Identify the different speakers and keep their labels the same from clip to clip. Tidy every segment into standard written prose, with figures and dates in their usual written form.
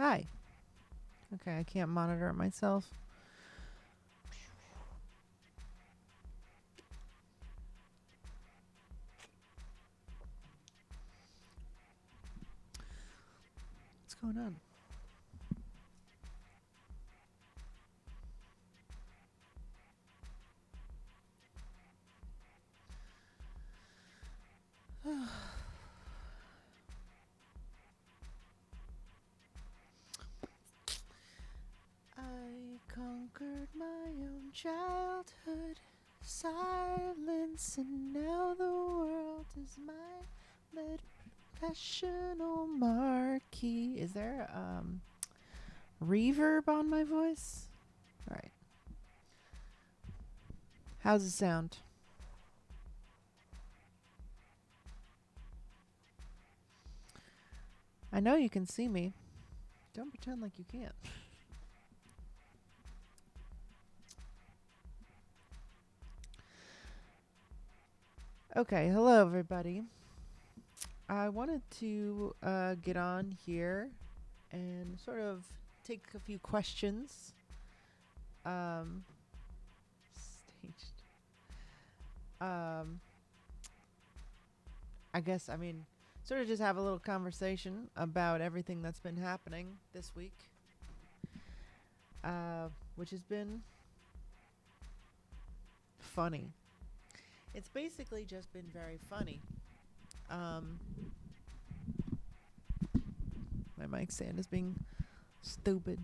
Speaker 1: Hi. Okay, I can't monitor it myself. What's going on? I conquered my own childhood silence, and now the world is my led professional marquee. Is there reverb on my voice? All right. How's it sound? I know you can see me. Don't pretend like you can't. Okay, hello everybody. I wanted to get on here and sort of take a few questions. Staged. Um, I guess, I mean, sort of just have a little conversation about everything that's been happening this week, which has been funny. It's basically just been very funny. Um, my mic stand is being stupid.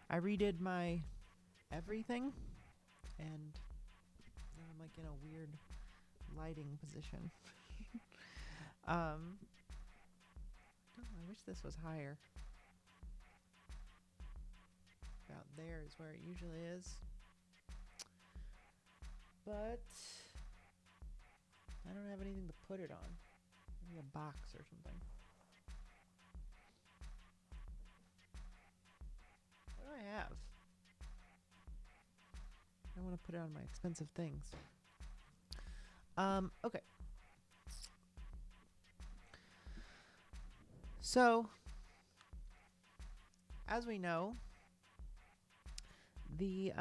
Speaker 1: I redid my everything, and now I'm like in a weird lighting position. Oh, I wish this was higher. About there is where it usually is. But I don't have anything to put it on. Maybe a box or something. What do I have? I want to put it on my expensive things. Okay. So, as we know, the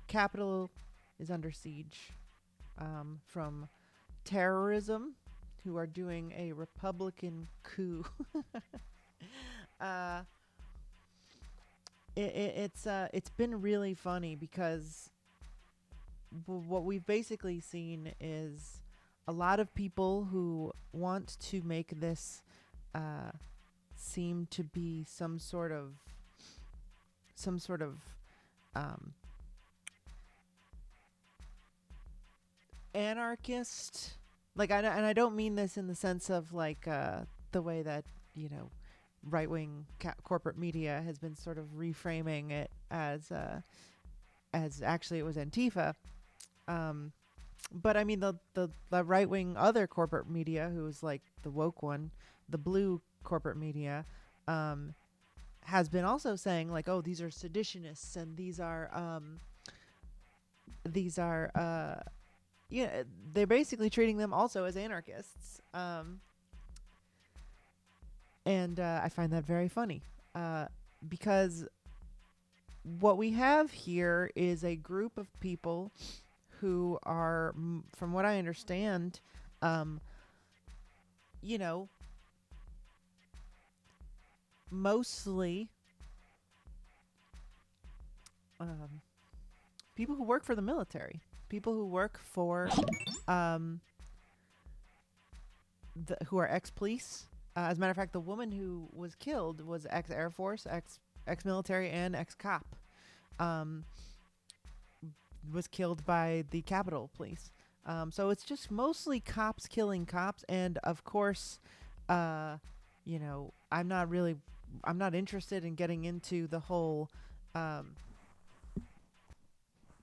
Speaker 1: capital is under siege from terrorism, who are doing a Republican coup. uh, it's been really funny because what we've basically seen is a lot of people who want to make this uh, seem to be some sort of um, anarchist. Like, and I don't mean this in the sense of like the way that right wing corporate media has been sort of reframing it as actually it was Antifa. Um, but I mean the right wing other corporate media, who's like the woke one, the blue corporate media, um, has been also saying like, oh, these are seditionists and these are yeah, they're basically treating them also as anarchists. And I find that very funny because what we have here is a group of people who are, from what I understand, um, you know, mostly um, people who work for the military, people who work for, um, who are ex police. As a matter of fact, the woman who was killed was ex Air Force, ex military, and ex cop. Um, was killed by the Capitol Police. So it's just mostly cops killing cops, and of course, uh, I'm not interested in getting into the whole. Um,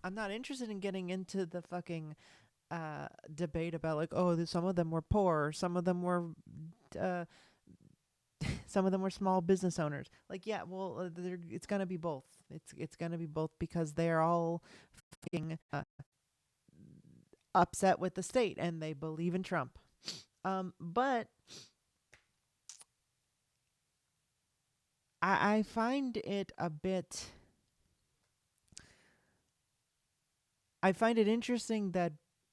Speaker 1: I'm not interested in getting into the fucking debate about like, oh, some of them were poor, uh, some of them were small business owners. Like, yeah, well, it's gonna be both. It's gonna be both because they're all fucking upset with the state and they believe in Trump. But I find it a bit. I find it interesting that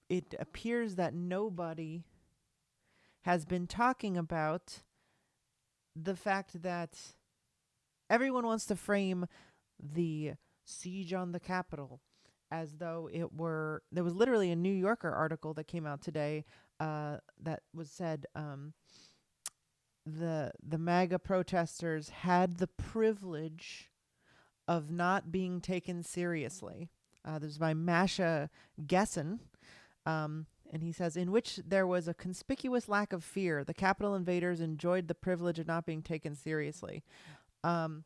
Speaker 1: it appears that nobody has been talking about the fact that everyone wants to frame the siege on the Capitol as though it were. There was literally a New Yorker article that came out today that was said the MAGA protesters had the privilege of not being taken seriously. This is by Masha Gessen. And he says, in which there was a conspicuous lack of fear, the Capitol invaders enjoyed the privilege of not being taken seriously. Um,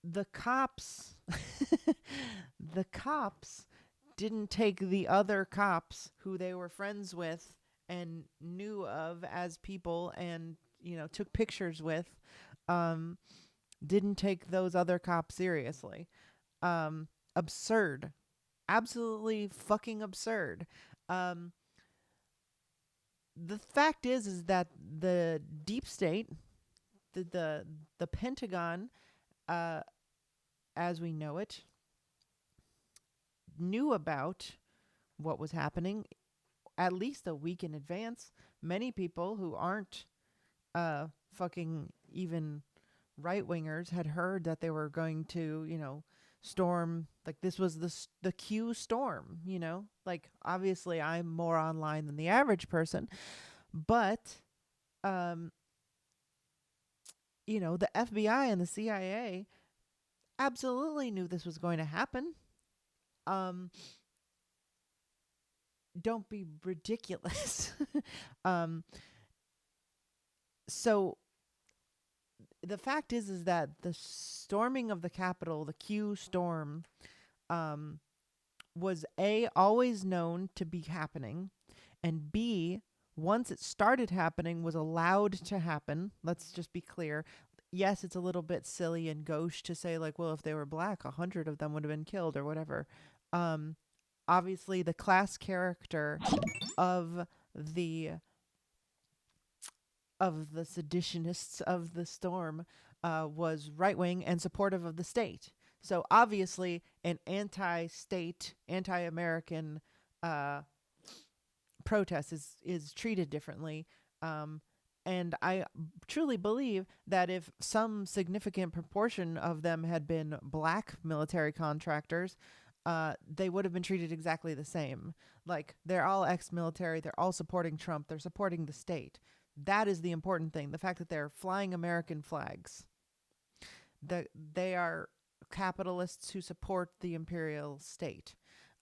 Speaker 1: the cops, the cops didn't take the other cops who they were friends with and knew of as people and, took pictures with, um, didn't take those other cops seriously. Absurd. Absolutely fucking absurd. Um, the fact is that the deep state, the Pentagon, uh, as we know it, knew about what was happening at least a week in advance. Many people who aren't fucking even right wingers had heard that they were going to, storm. Like this was the Q storm. Like obviously I'm more online than the average person, but um, the FBI and the CIA absolutely knew this was going to happen. Um, don't be ridiculous. um, so the fact is that the storming of the Capitol, the Q storm, um, was A, always known to be happening, and B, once it started happening, was allowed to happen. Let's just be clear. Yes, it's a little bit silly and gauche to say, like, well, if they were black, 100 of them would have been killed or whatever. Um, Obviously, the class character of the seditionists of the storm was right wing and supportive of the state. So obviously, an anti-state, anti-American uh, protest is treated differently. Um, and I truly believe that if some significant proportion of them had been black military contractors, they would have been treated exactly the same. Like, they're all ex-military, they're all supporting Trump, they're supporting the state. That is the important thing. The fact that they're flying American flags. They are capitalists who support the imperial state.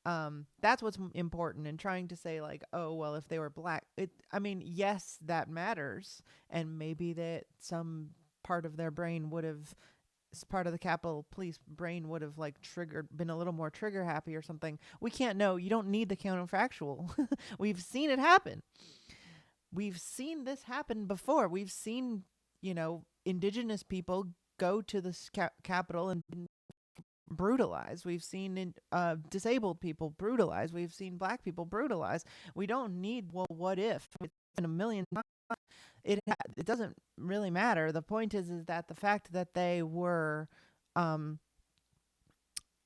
Speaker 1: That's what's important. And trying to say like, oh well, if they were black, I mean, yes, that matters, and maybe that some part of their brain would have, part of the Capitol Police brain would have like been a little more trigger happy or something. We can't know. You don't need the counterfactual. We've seen it happen. We've seen this happen before. We've seen, indigenous people go to the Capitol and brutalized. We've seen disabled people brutalized. We've seen black people brutalized. We don't need, well, what if? It's been a million times. It doesn't really matter. The point is that the fact that they were, um,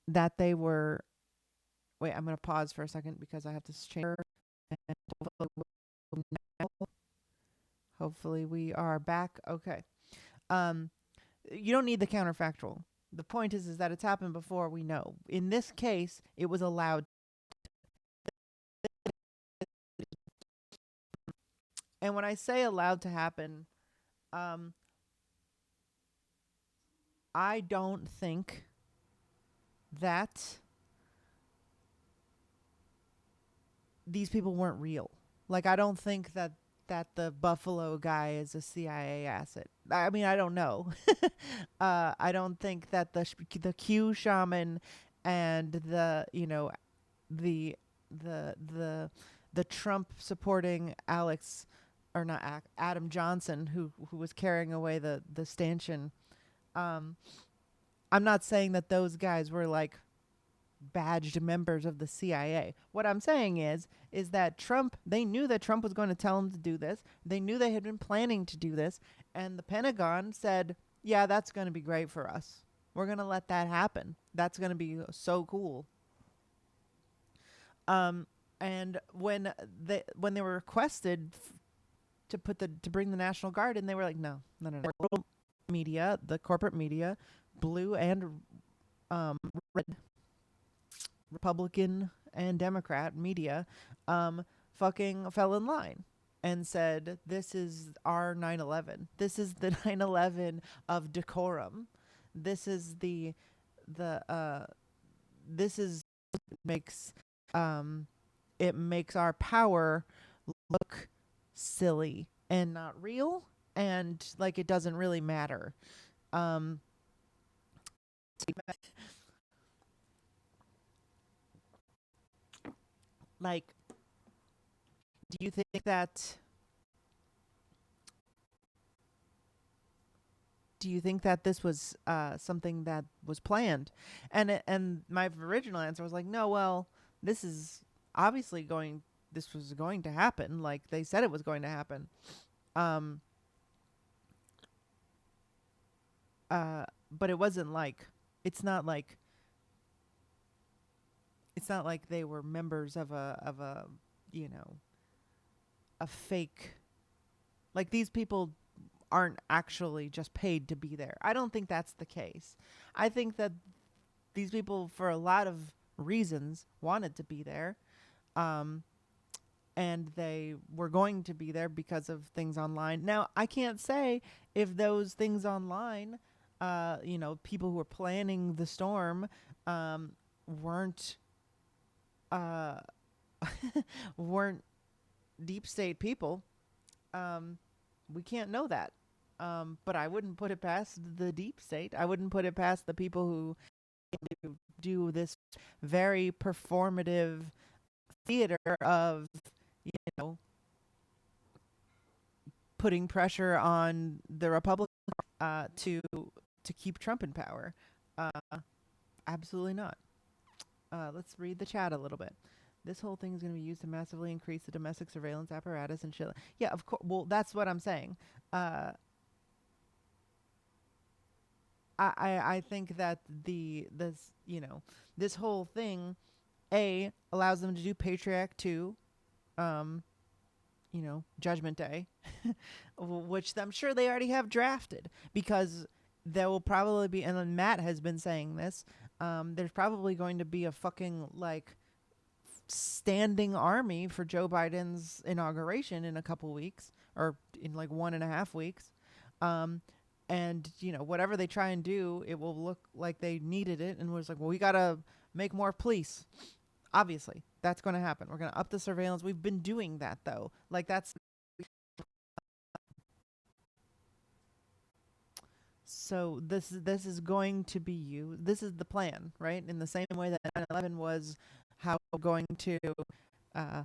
Speaker 1: that they were. Wait, I'm gonna pause for a second because I have to change. Hopefully we are back. Okay. Um, you don't need the counterfactual. The point is that it's happened before. We know. In this case, it was allowed. And when I say allowed to happen, um, I don't think that these people weren't real. Like, I don't think that the Buffalo guy is a CIA asset. I mean, I don't know. I don't think that the Q shaman and the the the the Trump supporting Alex, or not Adam Johnson, who was carrying away the stanchion. Um, I'm not saying that those guys were like badged members of the CIA. What I'm saying is that Trump, they knew that Trump was going to tell them to do this. They knew they had been planning to do this, and the Pentagon said, "Yeah, that's going to be great for us. We're going to let that happen. That's going to be so cool." Um and when they were requested to bring the National Guard in, they were like, "No, no, no, no." Media, the corporate media, blue and um red, Republican and Democrat media, fucking fell in line and said, "This is our 9/11. This is the 9/11 of decorum. This is the this is makes um it makes our power look silly and not real, and like it doesn't really matter." Um, like, do you think that this was something that was planned? And my original answer was like, no. Well, this is obviously going. This was going to happen. Like they said it was going to happen. Um, but it wasn't like it's not like they were members of a you know a fake, like these people aren't actually just paid to be there. I don't think that's the case. I think that these people, for a lot of reasons, wanted to be there. Um, and they were going to be there because of things online. Now, I can't say if those things online, people who were planning the storm, weren't uh, weren't deep state people. Um, we can't know that. But I wouldn't put it past the deep state. I wouldn't put it past the people who do this very performative theater of, you know, putting pressure on the Republicans to keep Trump in power. Uh, Absolutely not. Let's read the chat a little bit. This whole thing is going to be used to massively increase the domestic surveillance apparatus and shit. Yeah, of course. Well, that's what I'm saying. Uh, I think that this whole thing allows them to do Patriot 2, um, Judgment Day, which I'm sure they already have drafted, because there will probably be, and then Matt has been saying this, there's probably going to be a fucking like standing army for Joe Biden's inauguration in a couple weeks, or in like 1.5 weeks. Um, and whatever they try and do, it will look like they needed it and was like, well, we gotta make more police. Obviously, that's going to happen. We're going to up the surveillance. We've been doing that though. Like that's so this is going to be you. This is the plan, right? In the same way that 9/11 was how we're going to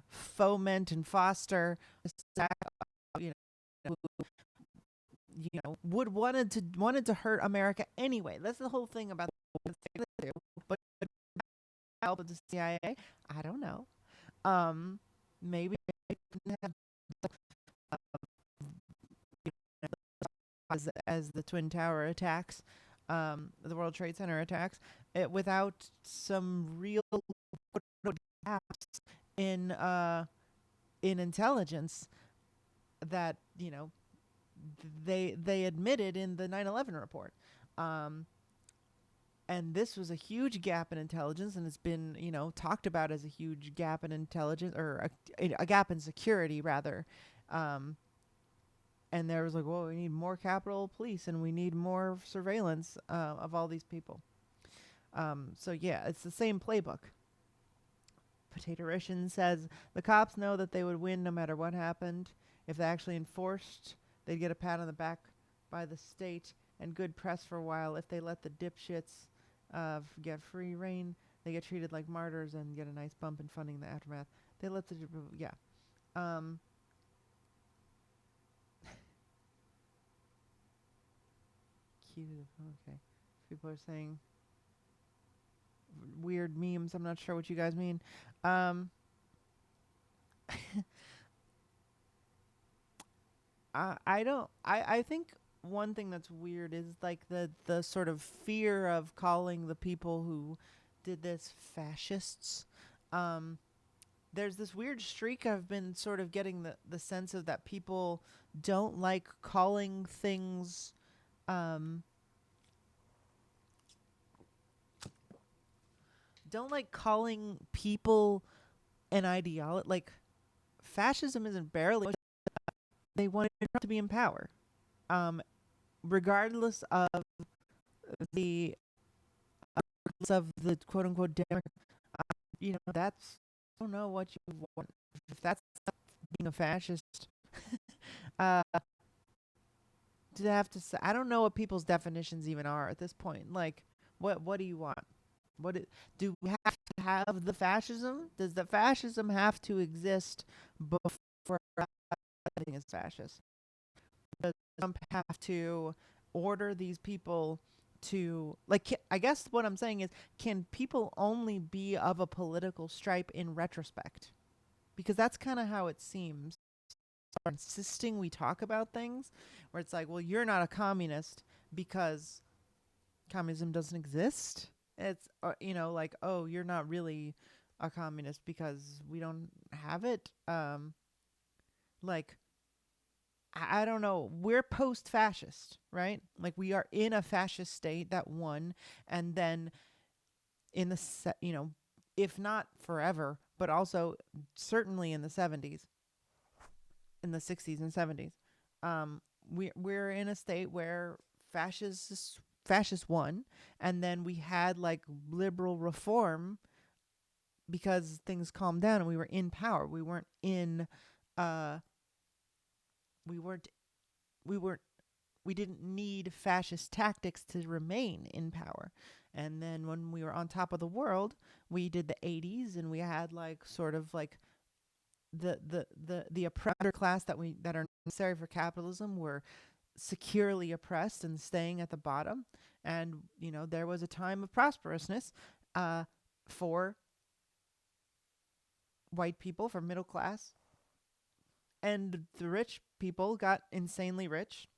Speaker 1: foment and foster a stack of, who, wanted to hurt America anyway. That's the whole thing about the but help of the CIA. I don't know. Maybe they didn't have as the Twin Tower attacks, the World Trade Center attacks, without some real gaps in intelligence that they admitted in the 9/11 report. Um, and this was a huge gap in intelligence, and it's been talked about as a huge gap in intelligence, or a gap in security rather. And there was like, well, we need more Capitol Police and we need more surveillance of all these people. So yeah, it's the same playbook. Potato Ration says the cops know that they would win no matter what happened. If they actually enforced, they'd get a pat on the back by the state and good press for a while. If they let the dipshits get free reign, they get treated like martyrs and get a nice bump in funding in the aftermath. They let the yeah. Cute. Okay. People are saying weird memes. I'm not sure what you guys mean. Um, I don't. I think one thing that's weird is like the sort of fear of calling the people who did this fascists. Um, there's this weird streak I've been sort of getting the sense of that people don't like calling things um don't like calling people an ideology. Like fascism isn't barely, they wanted Trump to be in power. Um regardless of the quote unquote Democrat, that's, I don't know what you want. If that's not being a fascist, uh to have to say, I don't know what people's definitions even are at this point. Like, what do you want? Do we have to have the fascism? Does the fascism have to exist before everything is fascist? Does Trump have to order these people to, like? I guess what I'm saying is, can people only be of a political stripe in retrospect? Because that's kind of how it seems. Insisting we talk about things where it's like, well, you're not a communist because communism doesn't exist. It's like, oh, you're not really a communist because we don't have it. Like, I don't know. We're post-fascist, right? Like we are in a fascist state that won, and then in the if not forever, but also certainly in the 70s, in the 60s and 70s, um, we're in a state where fascists won, and then we had like liberal reform because things calmed down and we were in power. Uh we weren't we weren't we didn't need fascist tactics to remain in power. And then when we were on top of the world, we did the 80s, and we had like sort of like the oppressor class that are necessary for capitalism were securely oppressed and staying at the bottom. And there was a time of prosperousness uh, for white people, for middle class, and the rich people got insanely rich,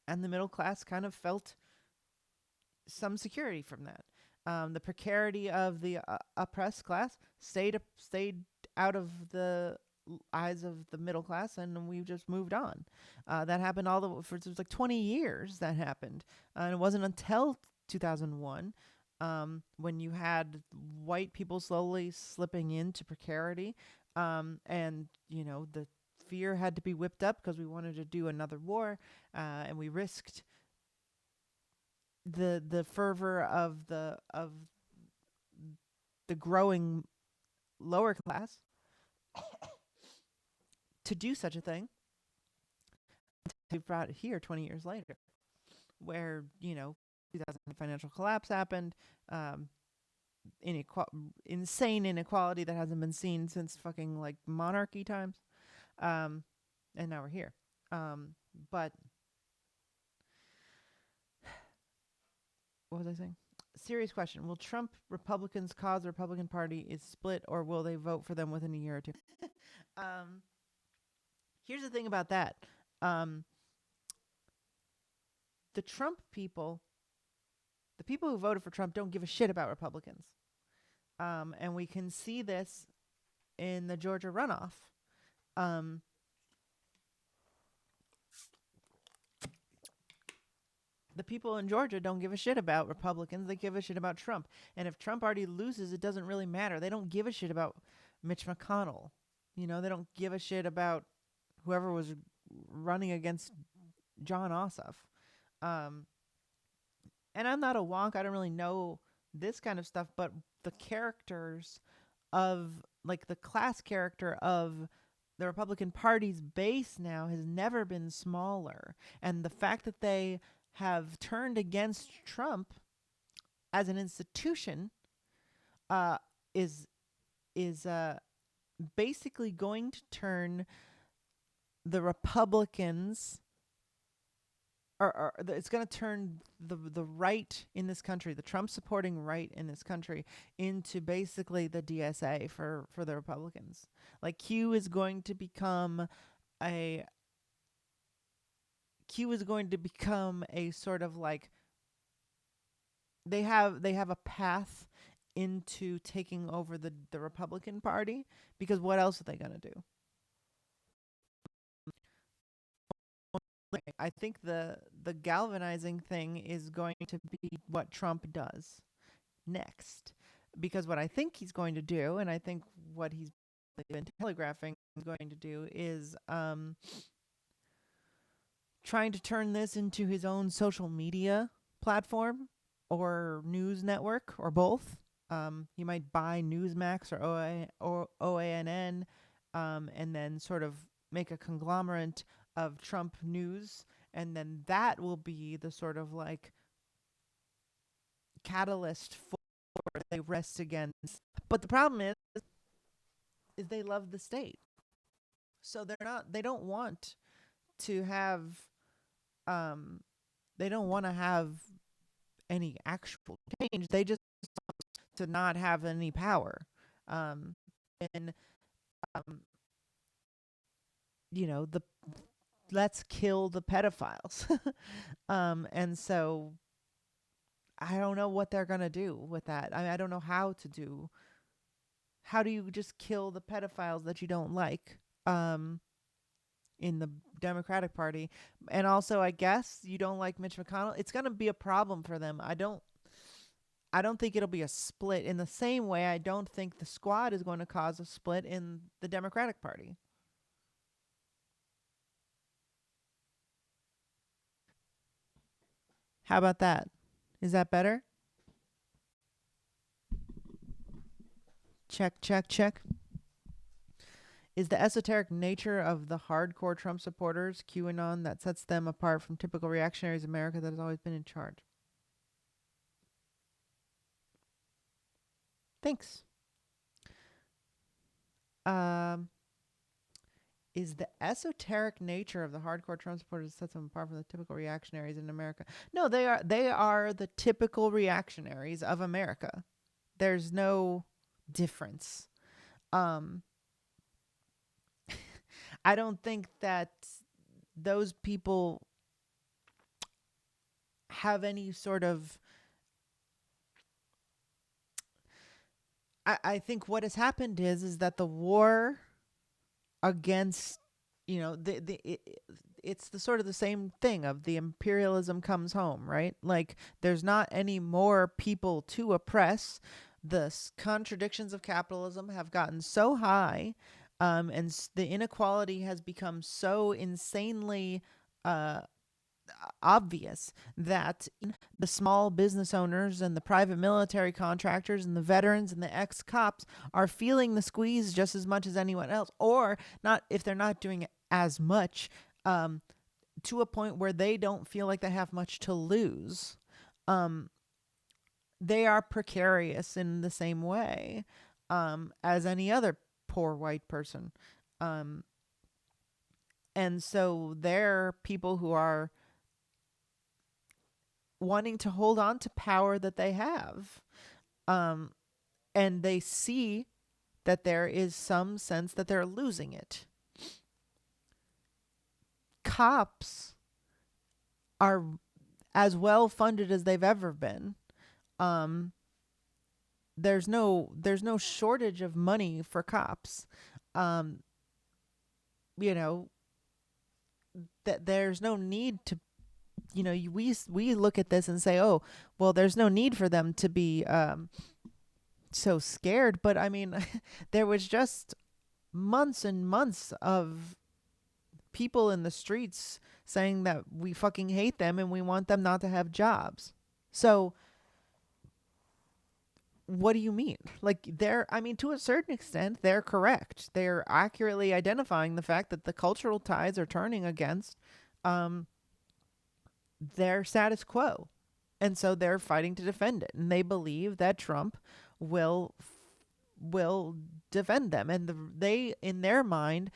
Speaker 1: and the middle class kind of felt some security from that. The precarity of the oppressed class stayed out of the eyes of the middle class, and we just moved on. That happened all the for it was like 20 years. That happened, and it wasn't until 2001 when you had white people slowly slipping into precarity, and the fear had to be whipped up because we wanted to do another war, and we risked the fervor of the growing lower class to do such a thing. We brought it here 20 years later, where 2000 financial collapse happened, um, insane inequality that hasn't been seen since fucking like monarchy times, um, and now we're here. But what was I saying? Serious question: will Trump Republicans cause the Republican Party is split, or will they vote for them within a year or two? um, Here's the thing about that: um, the Trump people, the people who voted for Trump, don't give a shit about Republicans, and we can see this in the Georgia runoff. Um, the people in Georgia don't give a shit about Republicans. They give a shit about Trump. And if Trump already loses, it doesn't really matter. They don't give a shit about Mitch McConnell. They don't give a shit about whoever was running against John Ossoff. Um, and I'm not a wonk. I don't really know this kind of stuff, but the characters of, like, the class character of the Republican Party's base now has never been smaller. And the fact that they have turned against Trump as an institution uh, is basically going to turn the Republicans it's going to turn the right in this country, the Trump supporting right in this country, into basically the DSA for the Republicans. Like a Q is going to become a sort of like they have a path into taking over the Republican Party, because what else are they going to do? I think the galvanizing thing is going to be what Trump does next, because what I think he's going to do, and I think what he's been telegraphing is going to do, is trying to turn this into his own social media platform or news network or both. He might buy Newsmax or OANN, and then sort of make a conglomerate of Trump news, and then that will be the sort of like catalyst for they rest against. But the problem is they love the state, so they don't want to have um they don't want to have any actual change. They just to not have any power. Um, and um, the let's kill the pedophiles. And so I don't know what they're gonna do with that. I mean, I don't know how to do. How do you just kill the pedophiles that you don't like? In the Democratic Party, and also I guess you don't like Mitch McConnell. It's gonna be a problem for them. I don't think it'll be a split in the same way I don't think the squad is going to cause a split in the Democratic Party. How about that? Is that better? Check, check, check. Is the esoteric nature of the hardcore Trump supporters, QAnon, that sets them apart from typical reactionaries in America that has always been in charge? Thanks. Um, is the esoteric nature of the hardcore Trump supporters that sets them apart from the typical reactionaries in America? No, they are the typical reactionaries of America. There's no difference. Um, I don't think that those people have any sort of. I think what has happened is that the war against, it's the sort of the same thing of the imperialism comes home, right? Like there's not any more people to oppress. The contradictions of capitalism have gotten so high, and the inequality has become so insanely uh, obvious that the small business owners and the private military contractors and the veterans and the ex-cops are feeling the squeeze just as much as anyone else, or not if they're not doing as much, um, to a point where they don't feel like they have much to lose. Um, they are precarious in the same way, as any other poor white person. Um, and so they're people who are wanting to hold on to power that they have. Um, and they see that there is some sense that they're losing it. Cops are as well funded as they've ever been. Um, there's no shortage of money for cops. Um, you know that there's no need to. We look at this and say, oh, well, there's no need for them to be so scared. But I mean, there was just months and months of people in the streets saying that we fucking hate them and we want them not to have jobs. So what do you mean? Like to a certain extent, they're correct. They're accurately identifying the fact that the cultural tides are turning against um, their status quo. And so they're fighting to defend it. And they believe that Trump will will defend them. And they, in their mind,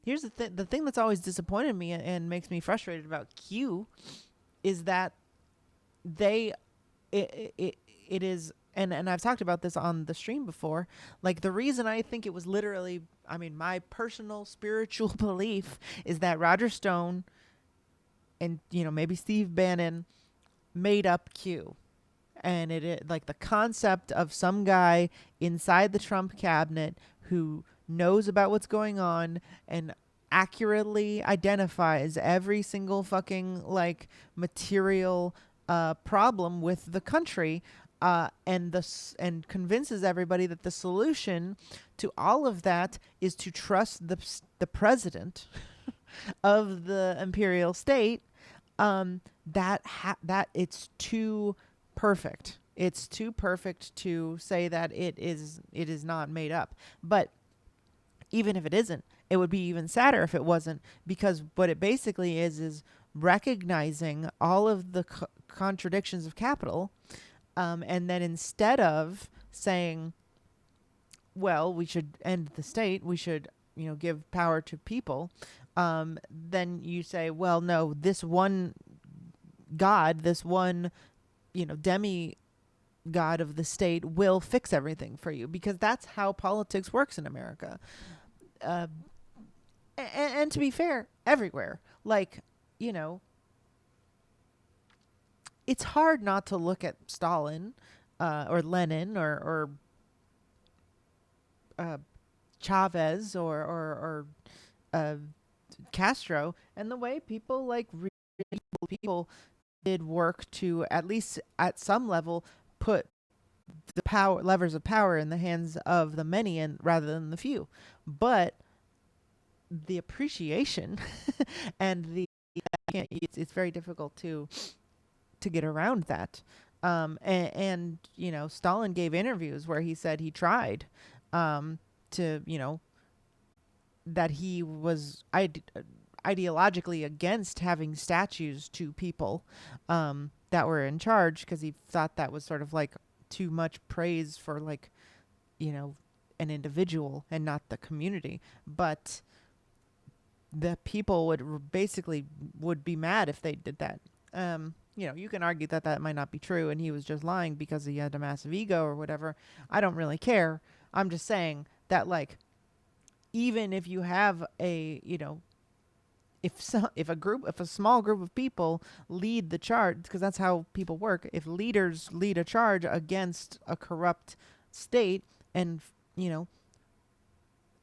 Speaker 1: here's the thing that's always disappointed me and makes me frustrated about Q is that they it is, and I've talked about this on the stream before. Like, the reason I think it was literally, I mean, my personal spiritual belief is that Roger Stone and, maybe Steve Bannon made up Q. And like, the concept of some guy inside the Trump cabinet who knows about what's going on and accurately identifies every single fucking, like, material problem with the country, and convinces everybody that the solution to all of that is to trust the president of the imperial state. That it's too perfect. It's too perfect to say that it is not made up. But even if it isn't, it would be even sadder if it wasn't, because what it basically is recognizing all of the contradictions of capital, and then instead of saying, well, we should end the state, we should, give power to people, then you say, well, no, this one God, this one, demi god of the state will fix everything for you, because that's how politics works in America. Uh, and to be fair, everywhere. Like, it's hard not to look at Stalin, or Lenin, or Chavez, or uh, Castro, and the way people, like, really people did work to, at least at some level, put the power levers of power in the hands of the many, and rather than the few. But the appreciation and it's very difficult to get around that. And Stalin gave interviews where he said he tried, to, that he was ideologically against having statues to people that were in charge, because he thought that was sort of like too much praise for, like, an individual and not the community. But the people basically would be mad if they did that. You can argue that that might not be true and he was just lying because he had a massive ego or whatever. I don't really care. I'm just saying that, like, even if you have a, if a small group of people lead the charge, because that's how people work. If leaders lead a charge against a corrupt state and,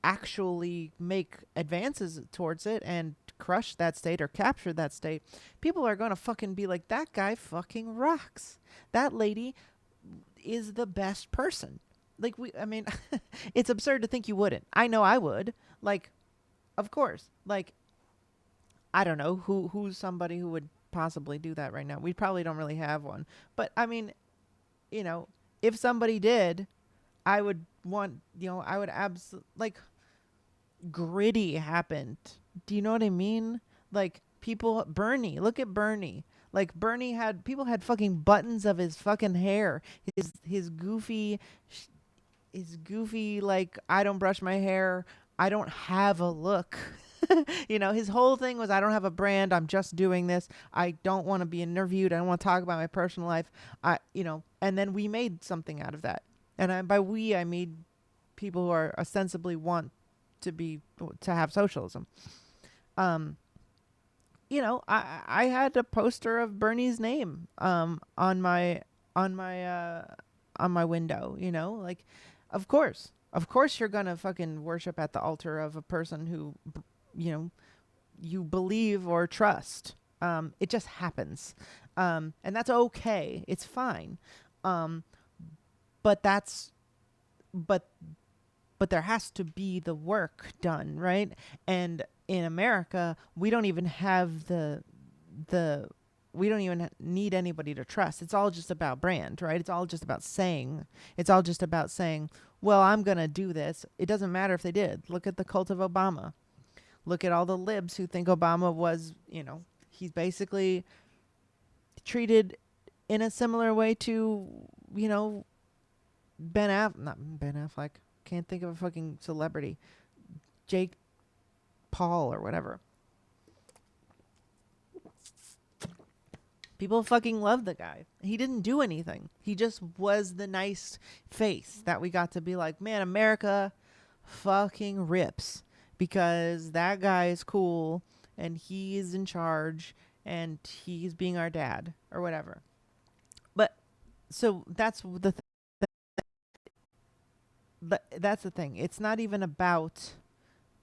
Speaker 1: actually make advances towards it and crush that state or capture that state, people are going to fucking be like, that guy fucking rocks. That lady is the best person. Like, I mean, it's absurd to think you wouldn't. I know I would. Like, of course. Like, I don't know who's somebody who would possibly do that right now. We probably don't really have one. But I mean, if somebody did, I would want, I would absolutely, like, gritty happened. Do you know what I mean? Like, Bernie, look at Bernie. Like, Bernie people had fucking buttons of his fucking hair. His goofy, like, I don't brush my hair, I don't have a look. His whole thing was, I don't have a brand, I'm just doing this. I don't want to be interviewed. I don't want to talk about my personal life. And then we made something out of that. And by we, I mean people who are ostensibly want to have socialism. I had a poster of Bernie's name on my window. Like, of course you're gonna fucking worship at the altar of a person who you believe or trust. It just happens, and that's okay. It's fine. But there has to be the work done, right? And in America, we don't even have we don't even need anybody to trust. It's all just about brand, right? It's all just about saying, well, I'm going to do this. It doesn't matter if they did. Look at the cult of Obama. Look at all the libs who think Obama was, he's basically treated in a similar way to, not Ben Affleck. Can't think of a fucking celebrity. Jake Paul or whatever. People fucking love the guy. He didn't do anything. He just was the nice face that we got to be like, man, America fucking rips because that guy is cool and he's in charge and he's being our dad or whatever. But so that's the thing. It's not even about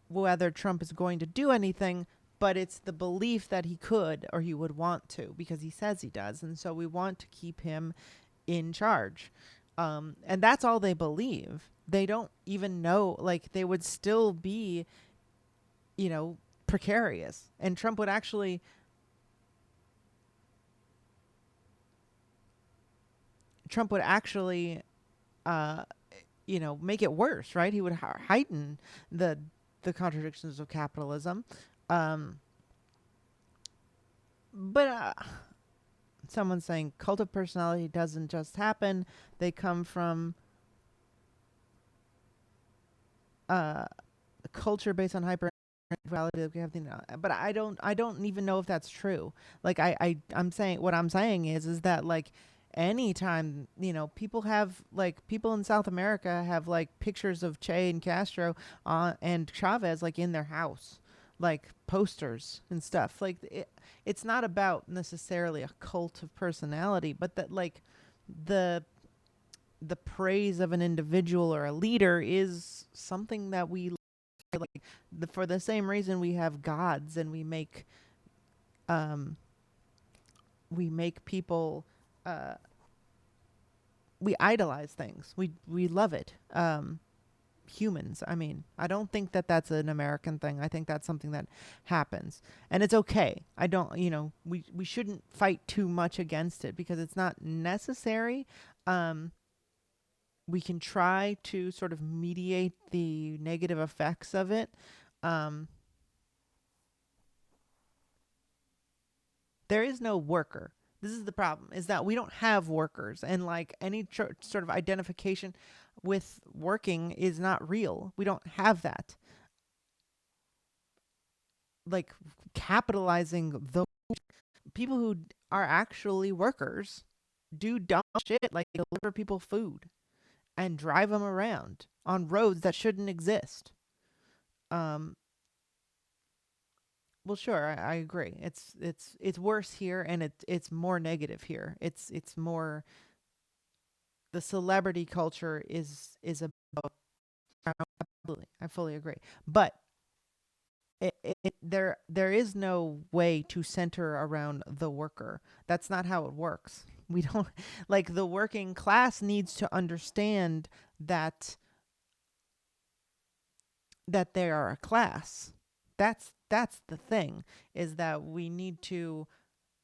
Speaker 1: whether Trump is going to do anything, but it's the belief that he could or he would want to because he says he does. And so we want to keep him in charge. And that's all they believe. They don't even know, like, they would still be, precarious. And Trump would actually, uh, make it worse, right? He would heighten the contradictions of capitalism. Um, but someone's saying cult of personality doesn't just happen; they come from a culture based on hyper validity. But I don't even know if that's true. Like I'm saying, what I'm saying is that like anytime people in South America have like pictures of Che and Castro and Chavez like in their house, like posters and stuff. Like it's not about necessarily a cult of personality, but that like the praise of an individual or a leader is something that like for the same reason we have gods and um we make people uh we idolize things. We love it. Humans, I mean, I don't think that that's an American thing. I think that's something that happens, and it's okay. I don't, we shouldn't fight too much against it because it's not necessary. um we can try to sort of mediate the negative effects of it. um there is no worker. This is the problem, is that we don't have workers, and like any sort of identification with working is not real. We don't have that. Like capitalizing the people who are actually workers do dumb shit like deliver people food and drive them around on roads that shouldn't exist. Um, well, sure, I agree. It's worse here, and it's more negative here. It's more, the celebrity culture is about, absolutely, I fully agree. But there is no way to center around the worker. That's not how it works. We don't like the working class needs to understand that they are a class. That's the thing, is that we need to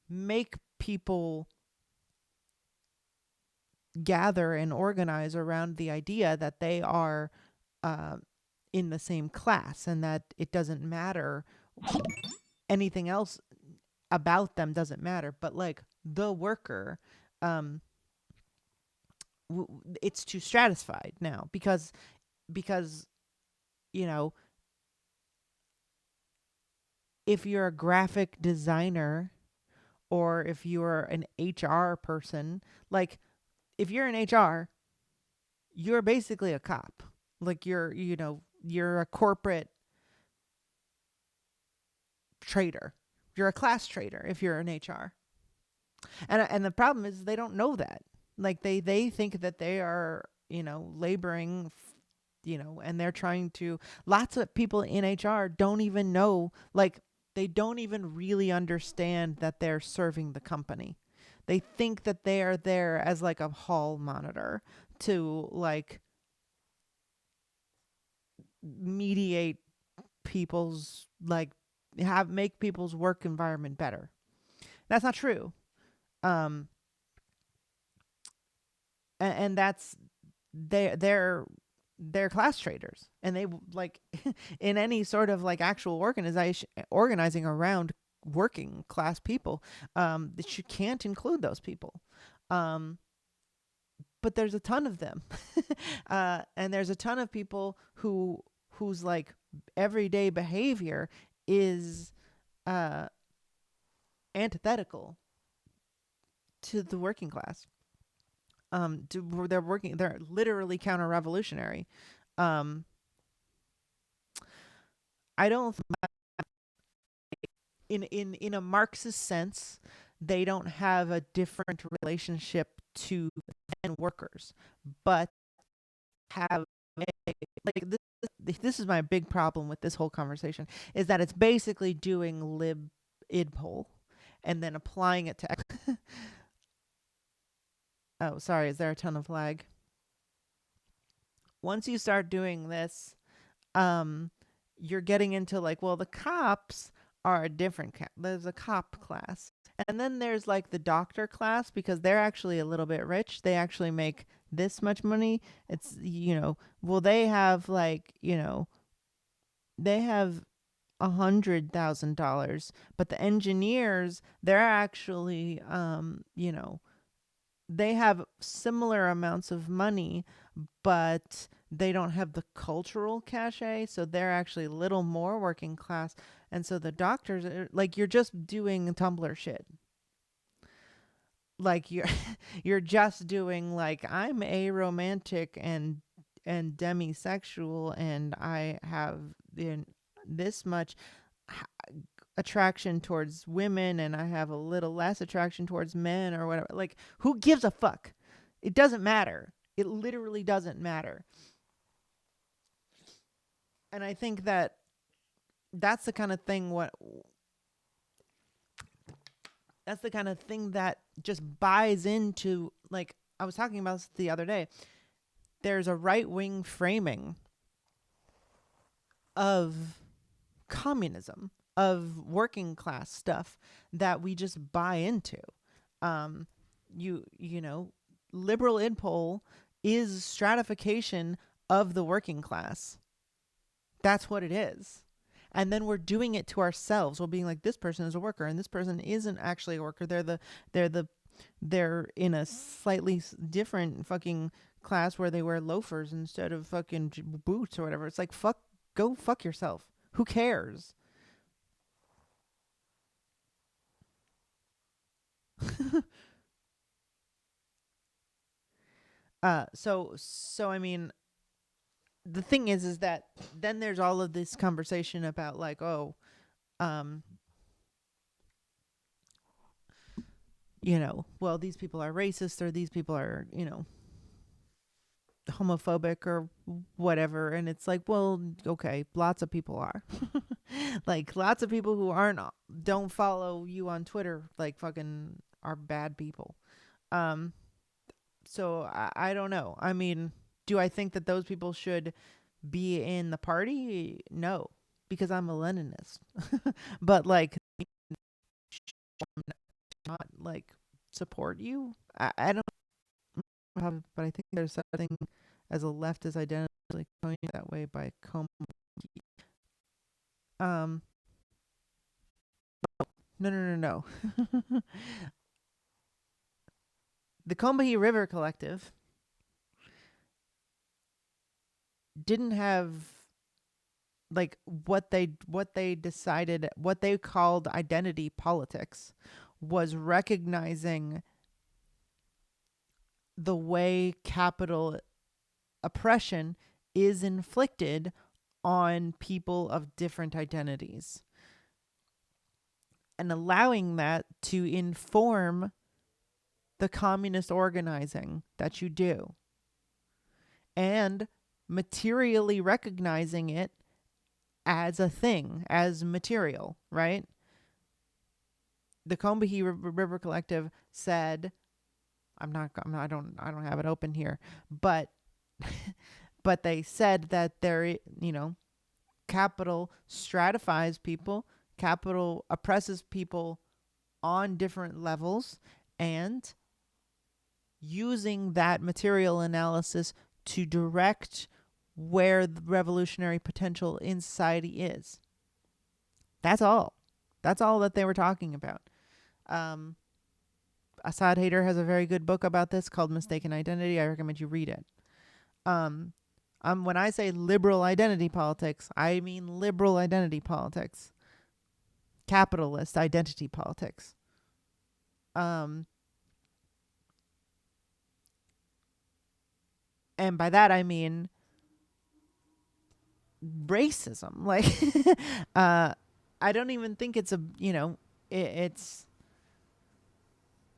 Speaker 1: make people gather and organize around the idea that they are uh, in the same class, and that it doesn't matter, anything else about them doesn't matter, but like the worker, um it's too stratified now because you know if you're a graphic designer or if you're an HR person, like if you're in HR, you're basically a cop. Like you're a corporate trader. You're a class trader if you're in HR. And the problem is they don't know that. Like they think that they are, laboring, and they're trying to, lots of people in HR don't even know, like they don't even really understand that they're serving the company. They think that they are there as like a hall monitor to like mediate people's, like, have make people's work environment better. That's not true. Um and that's, they're class traders, and they like in any sort of like actual organization organizing around working class people, that you can't include those people. um but there's a ton of them. And there's a ton of people whose like everyday behavior is uh antithetical to the working class. They're literally counter-revolutionary. Um, I don't in a Marxist sense, they don't have a different relationship to than workers, but have like this is my big problem with this whole conversation is that it's basically doing lib idpol and then applying it to oh sorry, is there a ton of lag? Once you start doing this, um you're getting into like, well, the cops are a different there's a cop class, and then there's like the doctor class because they're actually a little bit rich, they actually make this much money. It's, well, they have like, they have $100,000, but the engineers, they're actually, they have similar amounts of money, but they don't have the cultural cachet, so they're actually a little more working class. And so the doctors are like, you're just doing Tumblr shit. Like you're just doing like, I'm aromantic and demisexual, and I have this much attraction towards women, and I have a little less attraction towards men or whatever. Like, who gives a fuck? It doesn't matter. It literally doesn't matter. And I think that that's the kind of thing that's the kind of thing that just buys into, like I was talking about this the other day. There's a right-wing framing of communism, of working class stuff that we just buy into. Um, you know, liberal idpol is stratification of the working class. That's what it is. And then we're doing it to ourselves. We're being like, this person is a worker and this person isn't actually a worker. They're in a slightly different fucking class where they wear loafers instead of fucking boots or whatever. It's like, go fuck yourself. Who cares? So I mean, the thing is that then there's all of this conversation about like, oh, um, well, these people are racist, or these people are, homophobic or whatever. And it's like, well, okay, lots of people are. Like, lots of people who don't follow you on Twitter, like, fucking are bad people. Um, so I don't know. I mean, do I think that those people should be in the party? No, because I'm a Leninist. But like, not like support you. I don't have, but I think there's something as a leftist identity like showing you that way by um no. The Combahee River Collective didn't have like what they called identity politics was recognizing the way capital oppression is inflicted on people of different identities and allowing that to inform the communist organizing that you do and materially recognizing it as a thing, as material, right? The Combahee River Collective said, I don't have it open here, but but they said that capital stratifies people, capital oppresses people on different levels, and using that material analysis to direct where the revolutionary potential in society is. That's all. That's all that they were talking about. Assad Hader has a very good book about this called Mistaken Identity. I recommend you read it. When I say liberal identity politics, I mean liberal identity politics. Capitalist identity politics. And by that I mean racism. Like, I don't even think it's a, it's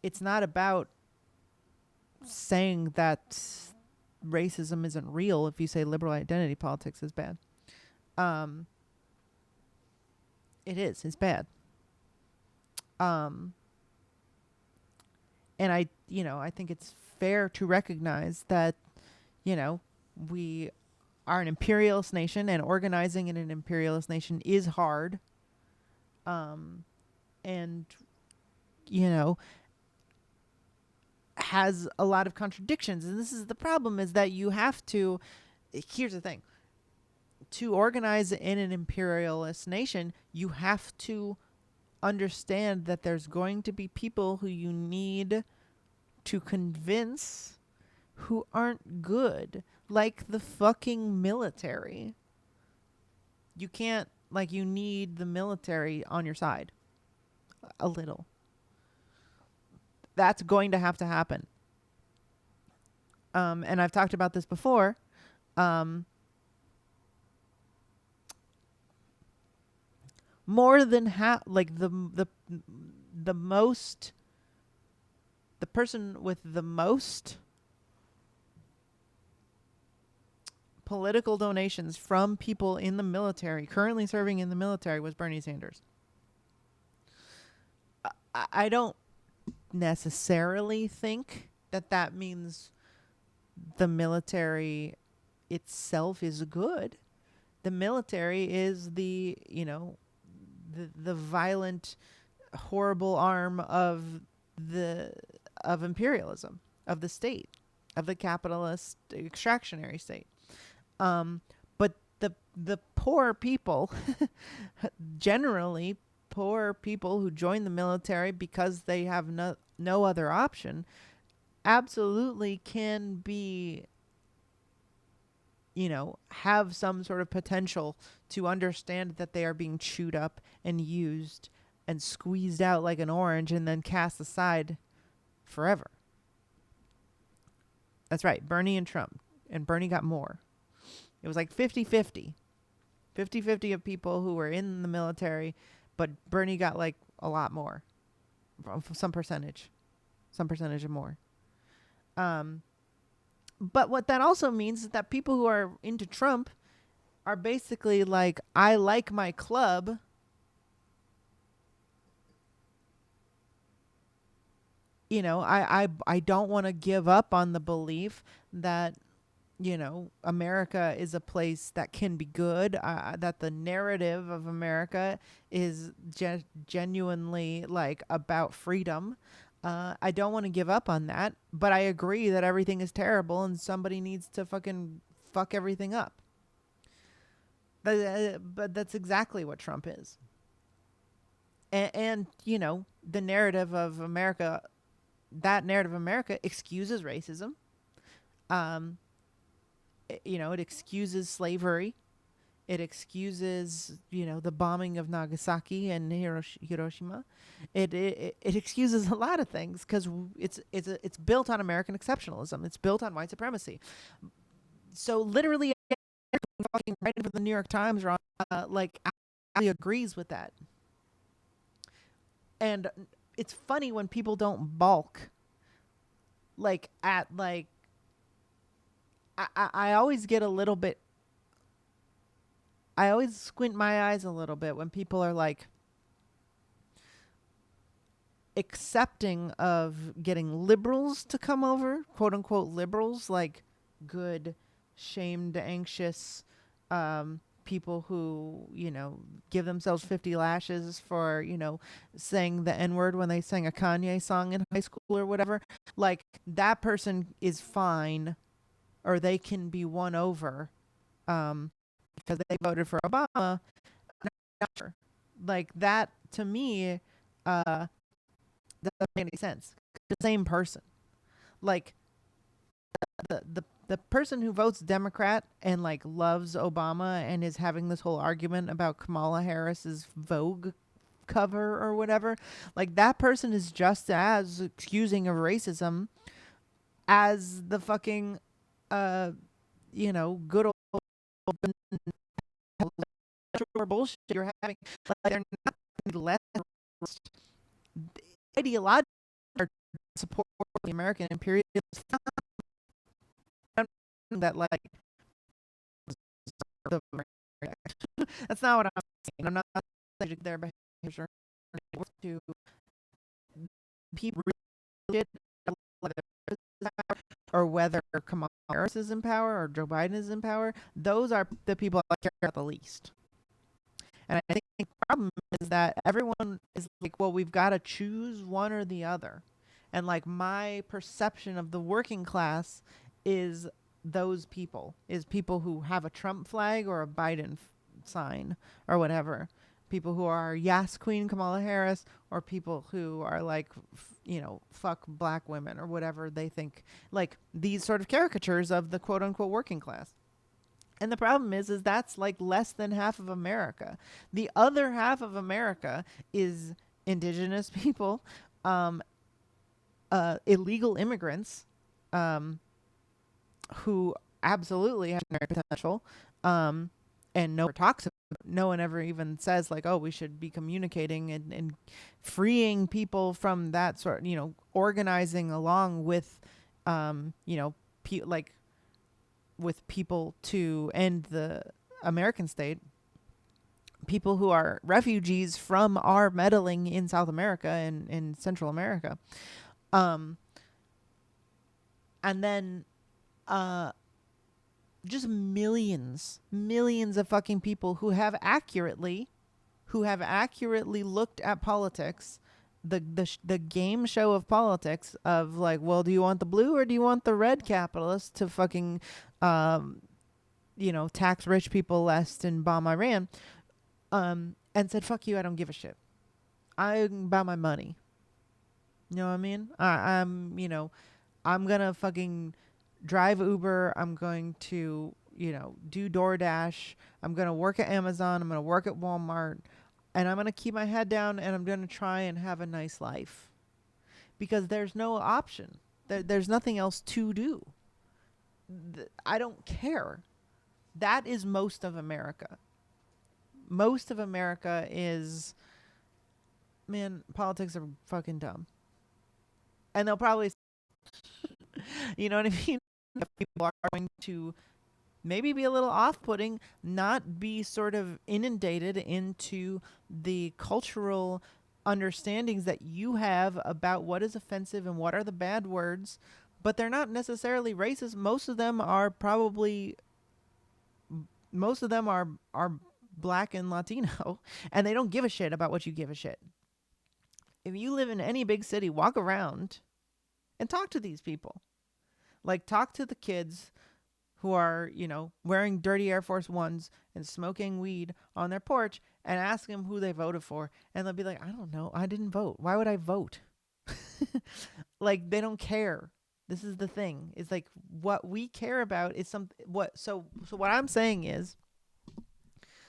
Speaker 1: it's not about saying that racism isn't real if you say liberal identity politics is bad. Um, it is. It's bad. Um, and I think it's fair to recognize that, you know, we are an imperialist nation, and organizing in an imperialist nation is hard. And you know, has a lot of contradictions. And this is the problem: is that you have to. Here's the thing: to organize in an imperialist nation, you have to understand that there's going to be people who you need to convince who aren't good, like the fucking military. You can't, like, you need the military on your side a little. That's going to have to happen. And I've talked about this before. More than half, like the most, the person with the most political donations from people in the military, currently serving in the military, was Bernie Sanders. I don't necessarily think that that means the military itself is good. The military is the violent, horrible arm of the of imperialism, of the state, of the capitalist extractionary state. But the poor people, generally poor people who join the military because they have no other option, absolutely can be, have some sort of potential to understand that they are being chewed up and used and squeezed out like an orange and then cast aside forever. That's right, Bernie and Trump. And Bernie got more. It was like 50-50. 50-50 of people who were in the military, but Bernie got like a lot more. Some percentage of more. But what that also means is that people who are into Trump are basically like, I like my club. I don't want to give up on the belief that, America is a place that can be good, that the narrative of America is genuinely like about freedom. I don't want to give up on that, but I agree that everything is terrible and somebody needs to fucking fuck everything up. But that's exactly what Trump is. And the narrative of America, that narrative of America excuses racism. Um, it excuses slavery. It excuses, the bombing of Nagasaki and Hiroshima. It excuses a lot of things because it's built on American exceptionalism. It's built on white supremacy. So literally, right into the New York Times, like, actually agrees with that. And it's funny when people don't balk. Like I always get a little bit. I always squint my eyes a little bit when people are like accepting of getting liberals to come over, quote unquote liberals, like good, shamed, anxious people who, give themselves 50 lashes for, saying the N-word when they sang a Kanye song in high school or whatever. Like, that person is fine, or they can be won over because they voted for Obama. Like, that, to me, doesn't make any sense. The same person. Like, the person who votes Democrat and like loves Obama and is having this whole argument about Kamala Harris's Vogue cover or whatever, like, that person is just as excusing of racism as the fucking uh, good old bullshit you're having. Like, they're not less ideologically support the American imperialism that like the that's not what I'm saying. I'm not saying their behaviors are to people or whether Kamala Harris is in power or Joe Biden is in power. Those are the people I care about the least. And I think the problem is that everyone is like, well, we've got to choose one or the other. And like my perception of the working class is those people, is people who have a Trump flag or a Biden sign or whatever. People who are yes, Queen Kamala Harris, or people who are like, fuck black women or whatever they think. Like these sort of caricatures of the quote unquote working class. And the problem is that's like less than half of America. The other half of America is indigenous people, um, illegal immigrants, um, who absolutely have marriage potential, and no one talks about it. No one ever even says like, oh, we should be communicating and freeing people from that sort, organizing along with, like with people to end the American state, people who are refugees from our meddling in South America and in Central America. Um, and then just millions of fucking people who have accurately looked at politics, the game show of politics of like, well, do you want the blue or do you want the red capitalists to fucking tax rich people less and bomb Iran, and said, fuck you, I don't give a shit. I'm about my money. You know what I mean? I'm gonna fucking drive Uber. I'm going to, do DoorDash. I'm gonna work at Amazon. I'm gonna work at Walmart. And I'm gonna keep my head down and I'm gonna try and have a nice life. Because there's no option. There's nothing else to do. I don't care. That is most of America. Most of America is, man, politics are fucking dumb. And they'll probably, you know what I mean? People are going to maybe be a little off-putting, not be sort of inundated into the cultural understandings that you have about what is offensive and what are the bad words, but they're not necessarily racist. Most of them are black and Latino, and they don't give a shit about what you give a shit. If you live in any big city, walk around and talk to these people. Like, talk to the kids who are, wearing dirty Air Force Ones and smoking weed on their porch and ask them who they voted for. And they'll be like, I don't know. I didn't vote. Why would I vote? Like, they don't care. This is the thing. It's like what we care about is so what I'm saying is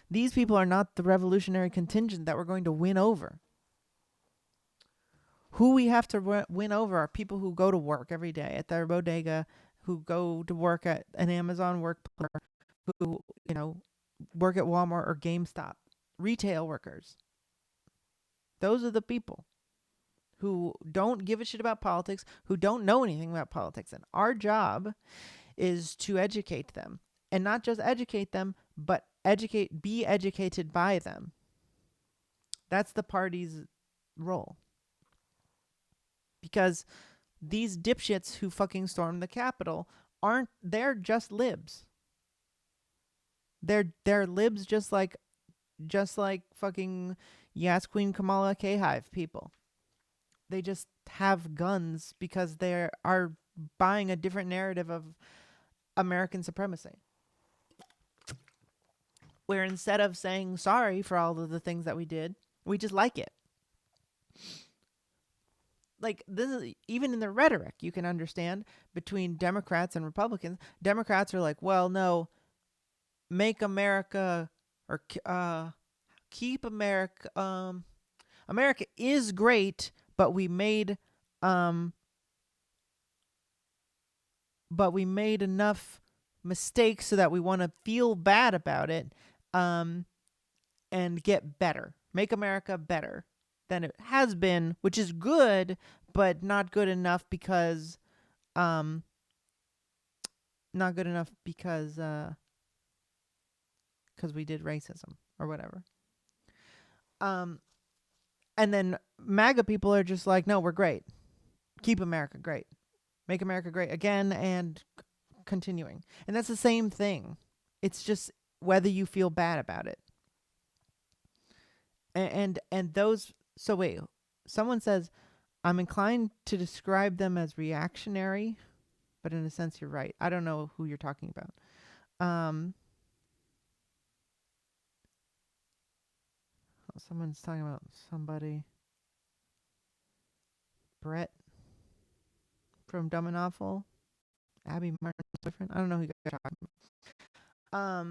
Speaker 1: these people are not the revolutionary contingent that we're going to win over. Who we have to win over are people who go to work every day at their bodega, who go to work at an Amazon workplace, who, work at Walmart or GameStop, retail workers. Those are the people who don't give a shit about politics, who don't know anything about politics. And our job is to educate them. And not just educate them, but be educated by them. That's the party's role. Because these dipshits who fucking stormed the Capitol they're just libs. They're libs just like fucking Yas Queen Kamala K-Hive people. They just have guns because they are buying a different narrative of American supremacy. Where instead of saying sorry for all of the things that we did, we just like it. Like, this is even in the rhetoric you can understand between Democrats and Republicans. Democrats are like, well, no, make America or keep America. America is great, but we made but we made enough mistakes so that we want to feel bad about it, um, and get better, make America better than it has been, which is good, but not good enough because, um, not good enough because we did racism or whatever. Um, and then MAGA people are just like, no, we're great. Keep America great. Make America great again and continuing. And that's the same thing. It's just whether you feel bad about it. And those, so wait, someone says I'm inclined to describe them as reactionary, but in a sense you're right. I don't know who you're talking about. Someone's talking about somebody. Brett from Dumb and Awful. Abby Martin's boyfriend. I don't know who you guys are talking about.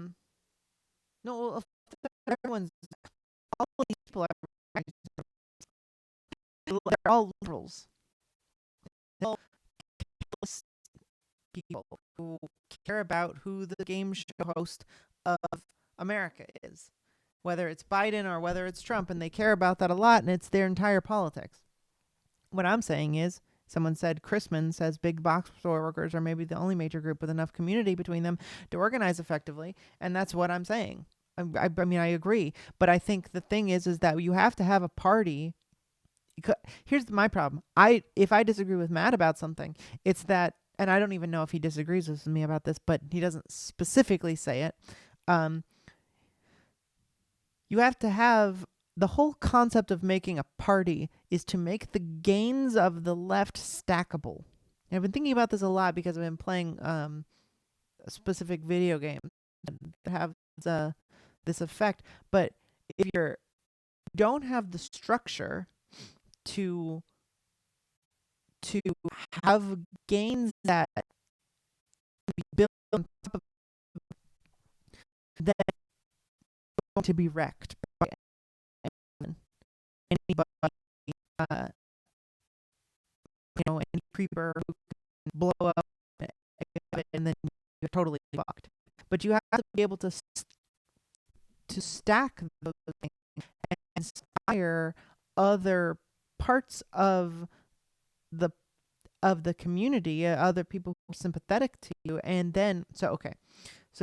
Speaker 1: No, well, everyone's, all these people are, they're all liberals. They're all people who care about who the game show host of America is, whether it's Biden or whether it's Trump, and they care about that a lot, and it's their entire politics. What I'm saying is, someone said, Chrisman says big box store workers are maybe the only major group with enough community between them to organize effectively, and that's what I'm saying. I mean, I agree, but I think the thing is that you have to have a party. Here's my problem. If I disagree with Matt about something, it's that, and I don't even know if he disagrees with me about this, but he doesn't specifically say it. You have to have, the whole concept of making a party is to make the gains of the left stackable. And I've been thinking about this a lot because I've been playing a specific video game that have this effect. But if you don't have the structure to have gains that be built on top of, then going to be wrecked by anybody, uh, any creeper who can blow up and then you're totally fucked. But you have to be able to stack those things and inspire other parts of the community, other people who are sympathetic to you, and then so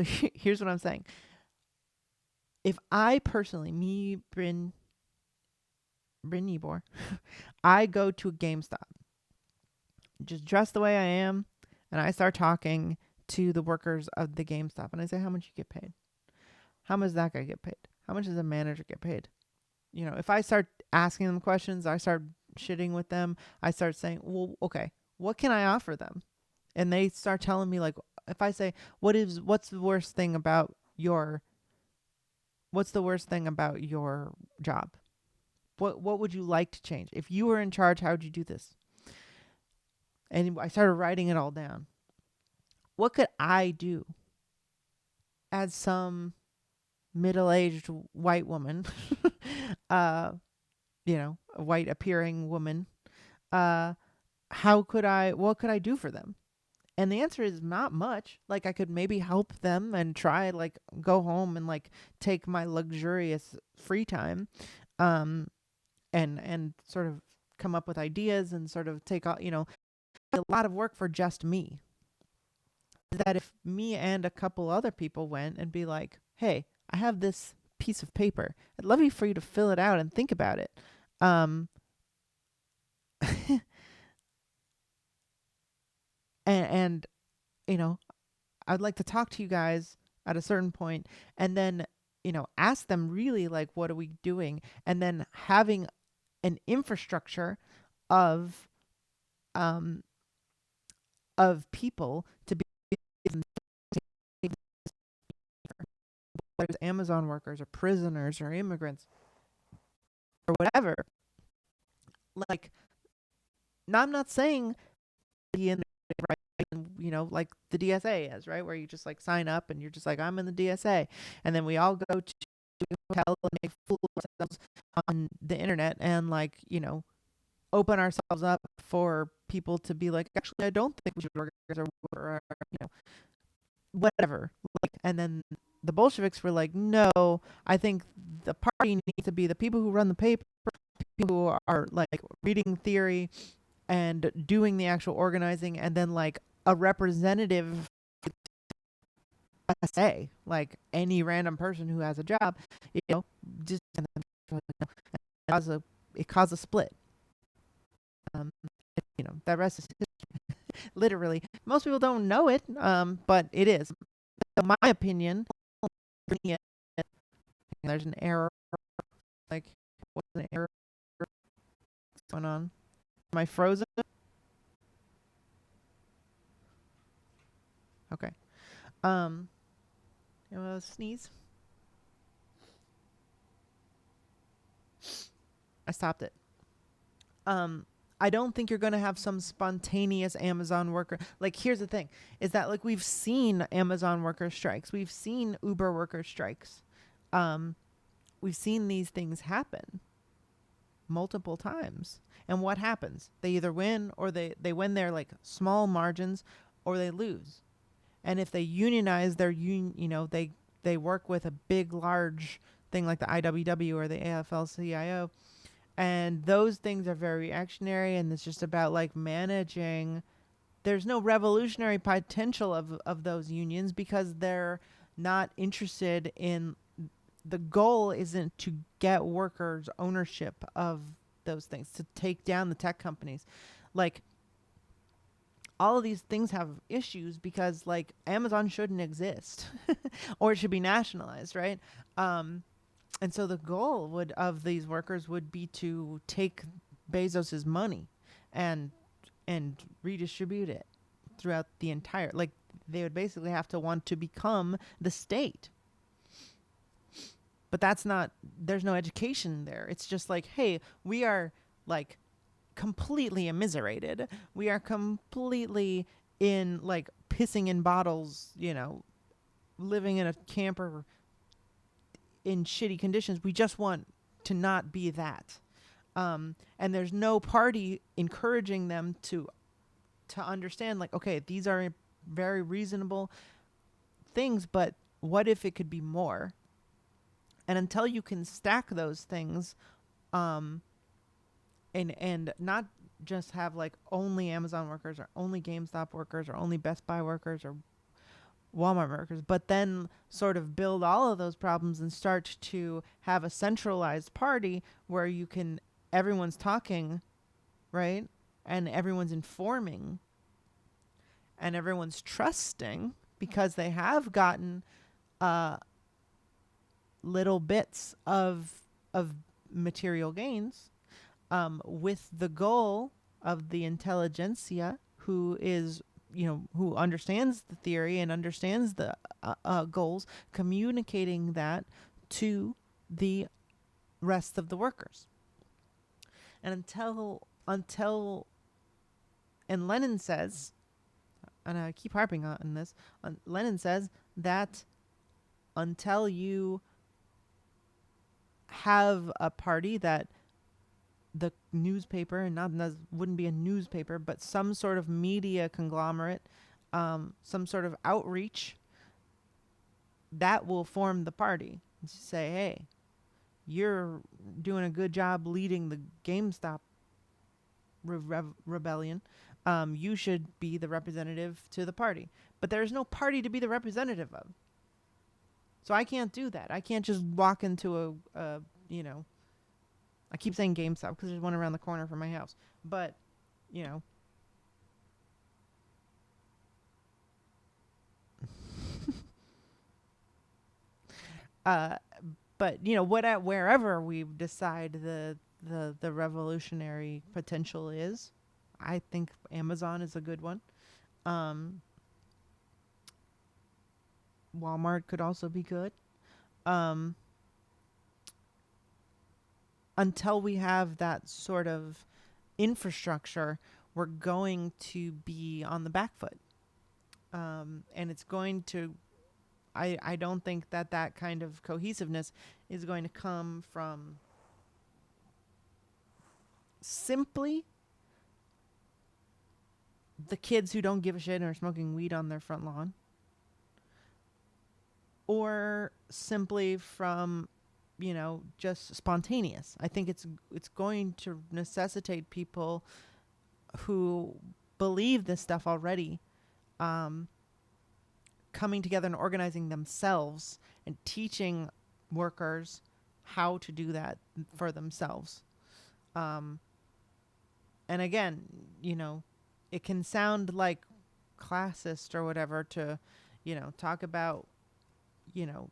Speaker 1: here's what I'm saying. If I personally, me, Bryn Yebor, I go to a GameStop, just dressed the way I am, and I start talking to the workers of the GameStop, and I say, how much you get paid? How much does that guy get paid? How much does the manager get paid? If I start asking them questions, I start shitting with them, I start saying, well, okay, what can I offer them? And they start telling me, like, if I say, what's the worst thing about your job? What would you like to change? If you were in charge, how would you do this? And I started writing it all down. What could I do as some middle-aged white woman, a white appearing woman? What could I do for them? And the answer is not much. Like, I could maybe help them and try, like, go home and, like, take my luxurious free time, and sort of come up with ideas and sort of take a lot of work for just me. That if me and a couple other people went and be like, hey, I have this piece of paper, I'd love for you to fill it out and think about it. And I'd like to talk to you guys at a certain point, and then ask them really, like, what are we doing, and then having an infrastructure of people to be, whether it's Amazon workers or prisoners or immigrants or whatever. Like, I'm not saying in right, like the DSA is, right, where you just, like, sign up and you're just like, I'm in the DSA, and then we all go to a hotel and make fools of ourselves on the internet and, like, open ourselves up for people to be like, actually, I don't think we should organize or you know, whatever. Like, and then the Bolsheviks were like, no, I think the party needs to be the people who run the paper, people who are like reading theory and doing the actual organizing, and then like a representative say, like any random person who has a job, you know, just cause a it caused a split. Um, you know, that rest is literally. Most people don't know it, but it is. In my opinion, there's an error. Like, what's an error going on? Am I frozen? Okay. You want to sneeze? I stopped it. Um, I don't think you're going to have some spontaneous Amazon worker. Like, here's the thing: is that like we've seen Amazon worker strikes, we've seen Uber worker strikes, um, we've seen these things happen multiple times. And what happens? They either win or they win their like small margins, or they lose. And if they unionize their you know, they work with a big large thing like the IWW or the AFL-CIO, and those things are very reactionary, and it's just about like managing. There's no revolutionary potential of those unions because they're not interested in, the goal isn't to get workers ownership of those things, to take down the tech companies. Like, all of these things have issues because like Amazon shouldn't exist or it should be nationalized, right? And so the goal would of these workers would be to take Bezos's money and redistribute it throughout the entire, like they would basically have to want to become the state. But that's not, there's no education there. It's just like, hey, we are like completely immiserated. We are completely in like pissing in bottles, you know, living in a camper in shitty conditions. We just want to not be that. And there's no party encouraging them to understand like, okay, these are very reasonable things, but what if it could be more? And until you can stack those things, um, and not just have like only Amazon workers or only GameStop workers or only Best Buy workers or Walmart workers, but then sort of build all of those problems and start to have a centralized party where you can, everyone's talking, right? And everyone's informing and everyone's trusting because they have gotten uh, little bits of material gains, with the goal of the intelligentsia who is, you know, who understands the theory and understands the goals, communicating that to the rest of the workers. And until and Lenin says, and I keep harping on this, Lenin says that until you have a party that the newspaper, and not wouldn't be a newspaper, but some sort of media conglomerate, some sort of outreach that will form the party. And say, hey, you're doing a good job leading the GameStop rebellion. You should be the representative to the party. But there's no party to be the representative of. So I can't do that. I can't just walk into a you know, I keep saying GameStop because there's one around the corner from my house. But, you know, uh, but you know, wherever we decide the revolutionary potential is, I think Amazon is a good one. Um, Walmart could also be good. Um, until we have that sort of infrastructure, we're going to be on the back foot. And it's going to, I don't think that that kind of cohesiveness is going to come from simply the kids who don't give a shit and are smoking weed on their front lawn, or simply from, just spontaneous. I think it's going to necessitate people who believe this stuff already, um, coming together and organizing themselves and teaching workers how to do that for themselves. Um, and again, you know, it can sound like classist or whatever to, talk about, you know,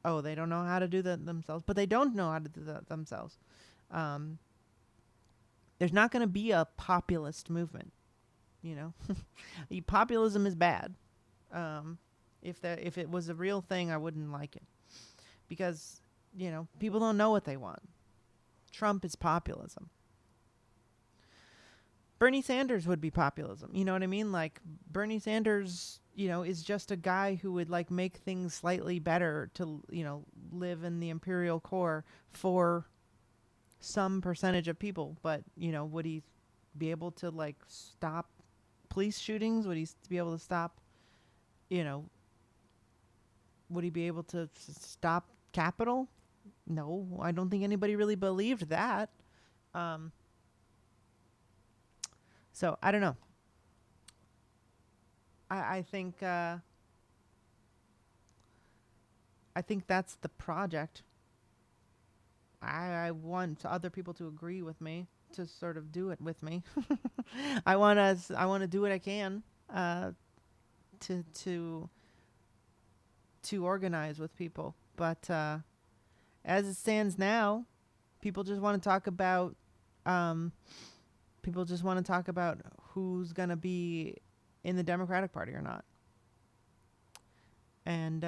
Speaker 1: oh, they don't know how to do that themselves, but they don't know how to do that themselves. Um, there's not going to be a populist movement, you know. Populism is bad. Um, if it was a real thing, I wouldn't like it because, people don't know what they want. Trump is populism. Bernie Sanders would be populism. You know what I mean? Like Bernie Sanders, is just a guy who would like make things slightly better to, live in the imperial core for some percentage of people. But, would he be able to like stop police shootings? Would he be able to stop, you know, would he be able to stop Capitol? No, I don't think anybody really believed that. Um, so I don't know. I think I think that's the project. I want other people to agree with me, to sort of do it with me. I want to do what I can uh, to organize with people. But as it stands now, people just want to talk about um, people just want to talk about who's gonna be in the Democratic Party or not, and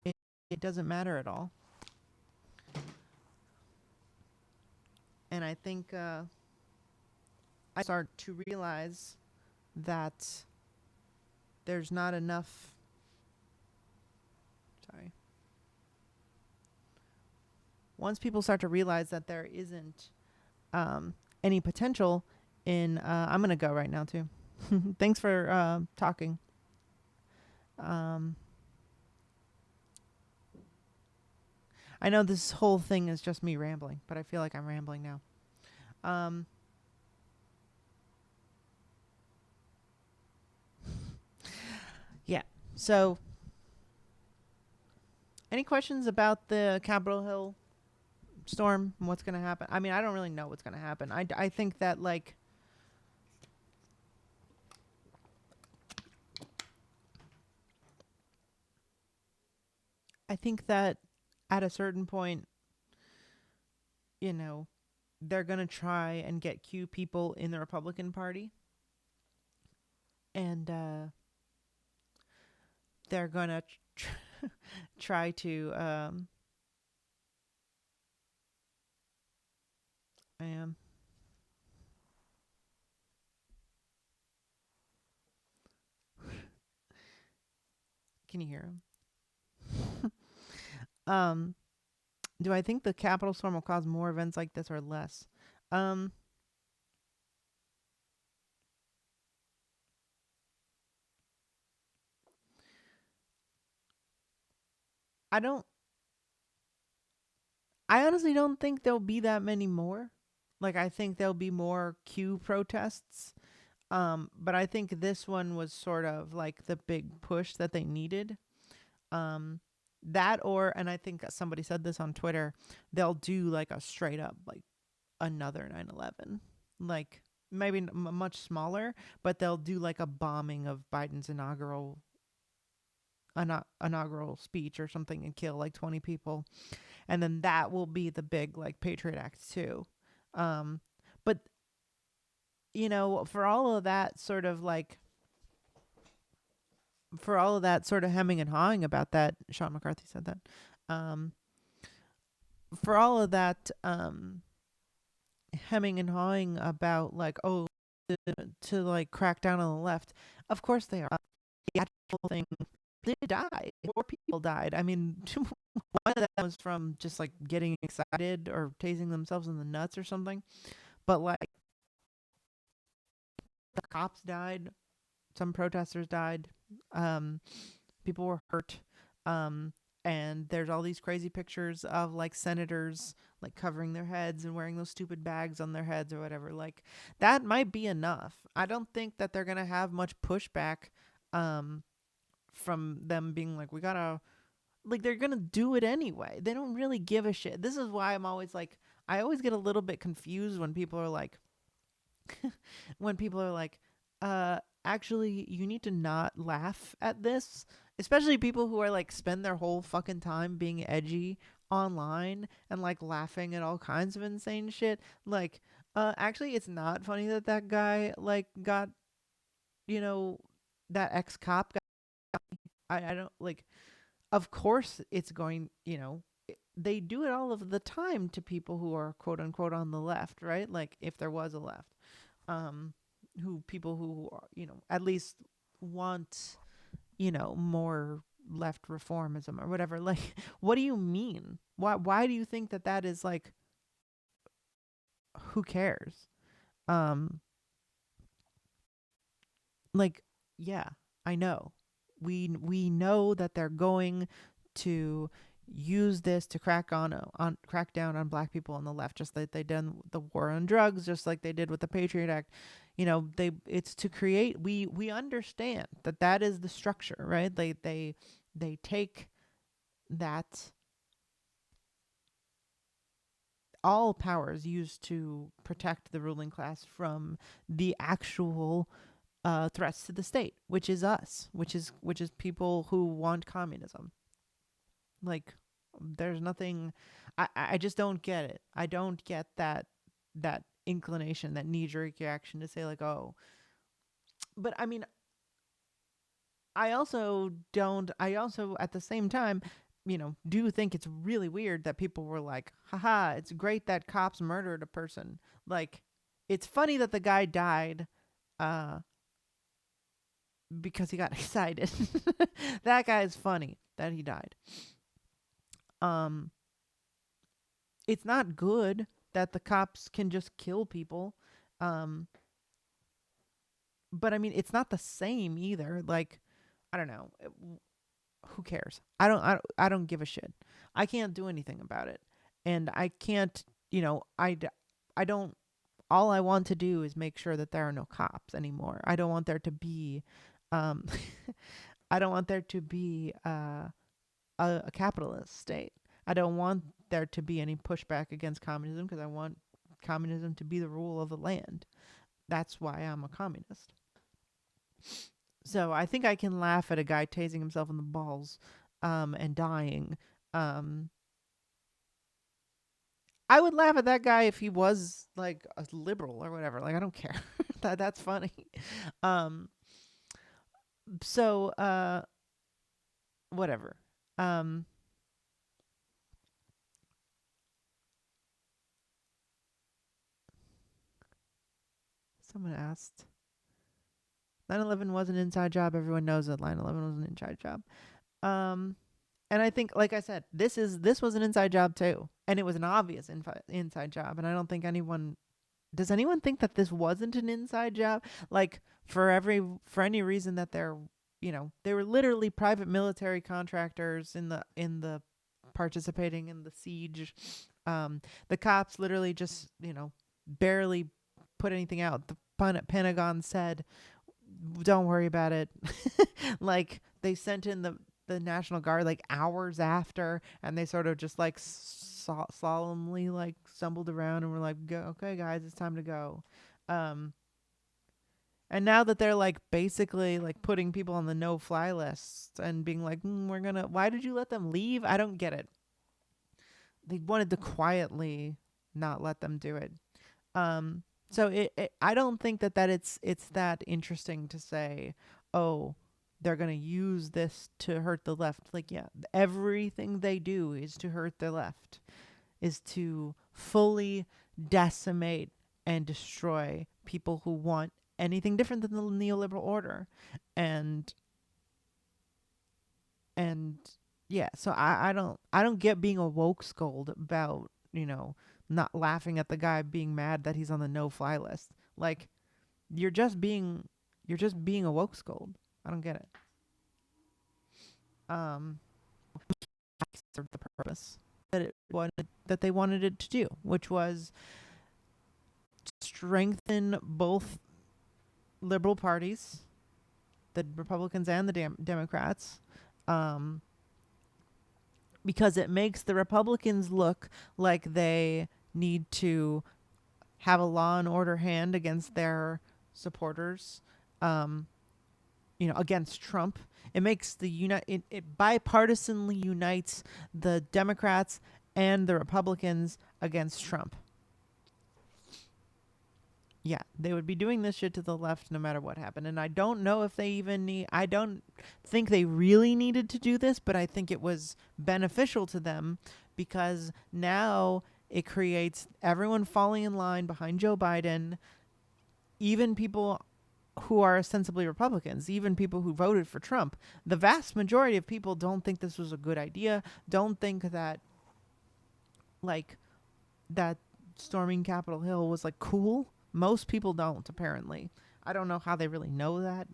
Speaker 1: it, it doesn't matter at all. And I think I start to realize that there's not enough. Sorry. Once people start to realize that there isn't any potential in, I'm gonna go right now too. Thanks for talking. Um, I know this whole thing is just me rambling, but I feel like I'm rambling now. Um, yeah. So, any questions about the Capitol Hill storm and what's going to happen? I mean, I don't really know what's going to happen. I think that, like, I think that at a certain point, you know, they're going to try and get Q people in the Republican Party. And they're going to try to. I am. Can you hear him? um, do I think the Capitol storm will cause more events like this or less? Um, I don't. I honestly don't think there'll be that many more. Like I think there'll be more Q protests. But I think this one was sort of like the big push that they needed. Um, that or, and I think somebody said this on Twitter, they'll do like a straight up like another 9/11, like maybe much smaller, but they'll do like a bombing of Biden's inaugural speech or something and kill like 20 people, and then that will be the big like Patriot Act too. But for all of that sort of like for all of that sort of hemming and hawing about that, Sean McCarthy said that. Um, for all of that hemming and hawing about like, oh, to like crack down on the left, of course they are. The actual thing, they died. More people died. I mean, One of them was from just like getting excited or tasing themselves in the nuts or something. But like the cops died, some protesters died, um, people were hurt, um, and there's all these crazy pictures of like senators like covering their heads and wearing those stupid bags on their heads or whatever. Like that might be enough. I don't think that they're gonna have much pushback um, from them being like, we gotta, like, they're gonna do it anyway. They don't really give a shit. This is why I'm always like, I always get a little bit confused when people are like, when people are like, actually, you need to not laugh at this. Especially people who are like spend their whole fucking time being edgy online and like laughing at all kinds of insane shit. Like, actually, it's not funny that that guy like got, you know, that ex cop got. I don't like. Of course, it's going. They do it all of the time to people who are quote unquote on the left, right? Like, if there was a left, um, who people who are, at least want, more left reformism or whatever. Like, what do you mean? Why do you think that that is like? Who cares? Um, like, yeah, I know. We know that they're going to use this to crack down on black people on the left, just like they done the war on drugs, just like they did with the Patriot Act. It's to create. We understand that that is the structure, right? They take that, all power is used to protect the ruling class from the actual threats to the state, which is us, which is people who want communism. Like, there's nothing. I just don't get it. I don't get that inclination, that knee jerk reaction to say like, oh. But I mean, I also don't. I also at the same time, do think it's really weird that people were like, haha, it's great that cops murdered a person. Like, it's funny that the guy died. Uh, because he got excited. That guy is funny that he died. Um, it's not good that the cops can just kill people. Um, but I mean, it's not the same either. Like, I don't know. Who cares? I don't give a shit. I can't do anything about it, and I can't. I don't. All I want to do is make sure that there are no cops anymore. I don't want there to be. Um, I don't want there to be a capitalist state. I don't want there to be any pushback against communism because I want communism to be the rule of the land. That's why I'm a communist. So I think I can laugh at a guy tasing himself in the balls and dying. Um, I would laugh at that guy if he was like a liberal or whatever. Like, I don't care. That's funny. Um, so whatever. Um, Someone asked, 9/11 was an inside job. Everyone knows that 9/11 was an inside job. Um, and I think, like I said, this was an inside job too, and it was an obvious inside job. And I don't think anyone does anyone think that this wasn't an inside job. Like, for any reason that they were literally private military contractors in the participating in the siege. The cops literally just barely put anything out. The Pentagon said, don't worry about it. Like, they sent in the National Guard like hours after, and they sort of just like solemnly like stumbled around and were like, okay guys, it's time to go. um and now that they're like basically like putting people on the no fly list and being like, why did you let them leave? I don't get it. They wanted to quietly not let them do it. So I don't think that it's that interesting to say, oh, they're gonna use this to hurt the left. Like, yeah, everything they do is to hurt the left, is to fully decimate and destroy people who want anything different than the neoliberal order, and and Yeah, so I don't get being a woke scold about, not laughing at the guy being mad that he's on the no fly list. Like you're just being you're just being a woke scold. I don't get it. Um served the purpose that they wanted it to do, which was strengthen both liberal parties, the Republicans and the Democrats. Um because it makes the Republicans look like they need to have a law and order hand against their supporters, um, against Trump. It makes it bipartisanly unites the Democrats and the Republicans against Trump. Yeah, they would be doing this shit to the left no matter what happened. And I don't know if they even I don't think they really needed to do this, but I think it was beneficial to them because now it creates everyone falling in line behind Joe Biden, even people who are ostensibly Republicans, even people who voted for Trump. The vast majority of people don't think this was a good idea, don't think that, like, that storming Capitol Hill was like cool. Most people don't, apparently. I don't know how they really know that.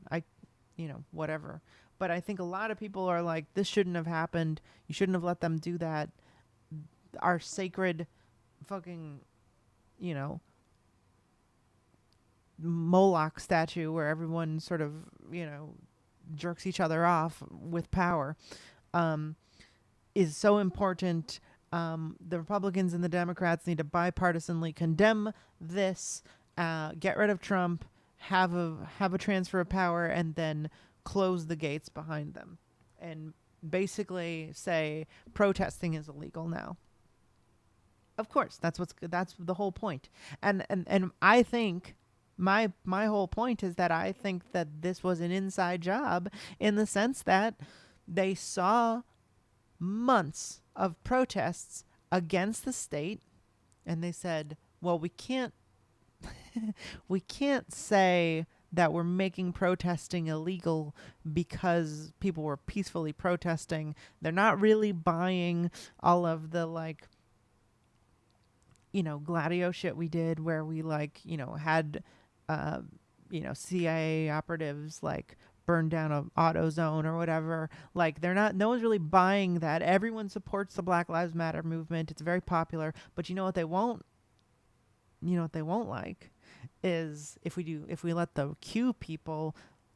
Speaker 1: Whatever. But I think a lot of people are like, this shouldn't have happened. You shouldn't have let them do that. Our sacred fucking, you know, Moloch statue where everyone sort of, jerks each other off with power, um, is so important. The Republicans and the Democrats need to bipartisanly condemn this, get rid of Trump, have a transfer of power, and then close the gates behind them, and basically say protesting is illegal now. Of course, that's the whole point. And I think my whole point is that I think that this was an inside job in the sense that they saw months of protests against the state and they said, "Well, we can't say that we're making protesting illegal because people were peacefully protesting. They're not really buying all of the gladio shit we did where we had uh CIA operatives burn down a auto zone or whatever. Like they're not no one's really buying that. Everyone supports the Black Lives Matter movement. It's very popular, but you know what they won't like is if we let the Q people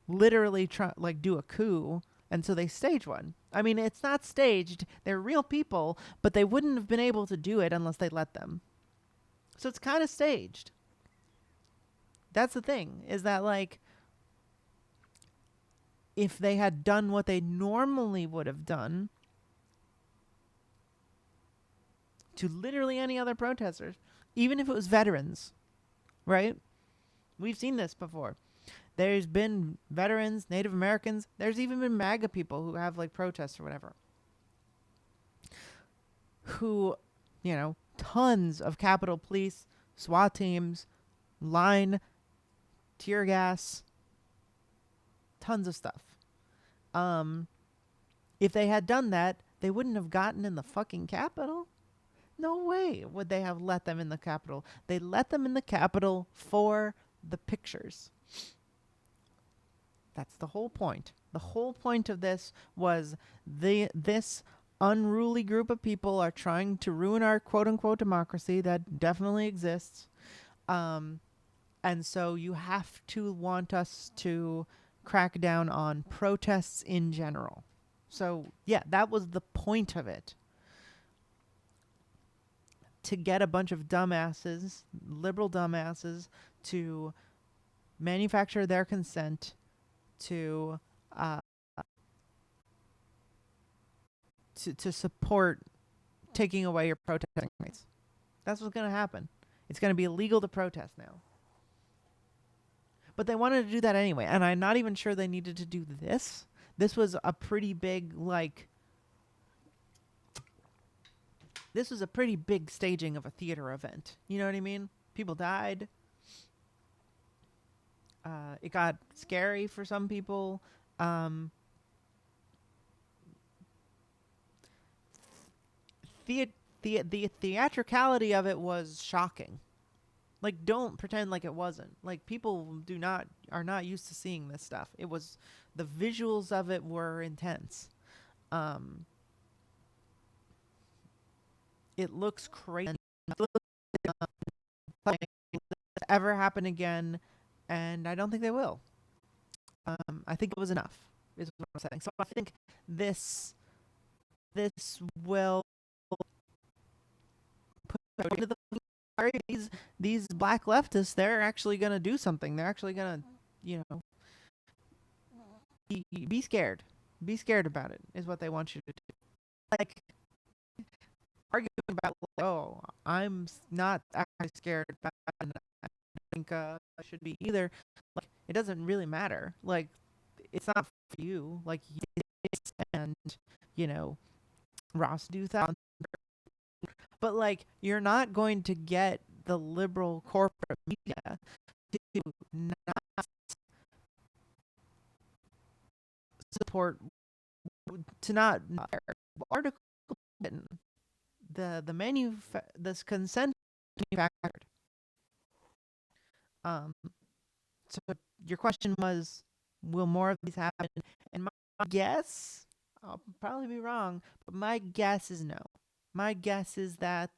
Speaker 1: literally try do a coup, and so they stage one. I mean, it's not staged. They're real people, but they wouldn't have been able to do it unless they let them. So it's kind of staged. That's the thing, is that if they had done what they normally would have done to literally any other protesters, even if it was veterans, right? We've seen this before. There's been veterans, Native Americans, there's even been MAGA people who have protests or whatever, who, tons of Capitol Police, SWAT teams, line, tear gas, tons of stuff. Um, if they had done that, they wouldn't have gotten in the fucking Capitol. No way would they have let them in the Capitol. They let them in the Capitol for the pictures. That's the whole point. The whole point of this was this unruly group of people are trying to ruin our quote unquote democracy that definitely exists. Um, and so you have to want us to crack down on protests in general. So, yeah, that was the point of it. To get a bunch of dumbasses, liberal dumbasses, to manufacture their consent to uh, to support taking away your protesting rights. That's what's going to happen. It's going to be illegal to protest now. But they wanted to do that anyway, and I'm not even sure they needed to do this. This was a pretty big this was a pretty big staging of a theater event. You know what I mean? People died. It got scary for some people. Um, the the theatricality of it was shocking. Like, don't pretend like it wasn't. Like, people do not are not used to seeing this stuff. It was the visuals of it were intense. Um, it looks crazy. It looks like it ever happen again, and I don't think they will. I think it was enough. Is what I'm saying. So I think this this will put into the these black leftists. They're actually gonna do something. They're actually gonna, you know, be scared. Be scared about it is what they want you to do. Like, arguing about, like, oh, not actually scared about it, and I think I should be either. Like, it doesn't really matter. Like, it's not for you. Like, and you know, Ross do that, but like, you're not going to get the liberal corporate media to not support, to not article this consent manufactured. Um, so your question was, will more of these happen? And my guess, I'll probably be wrong, but my guess is no. My guess is that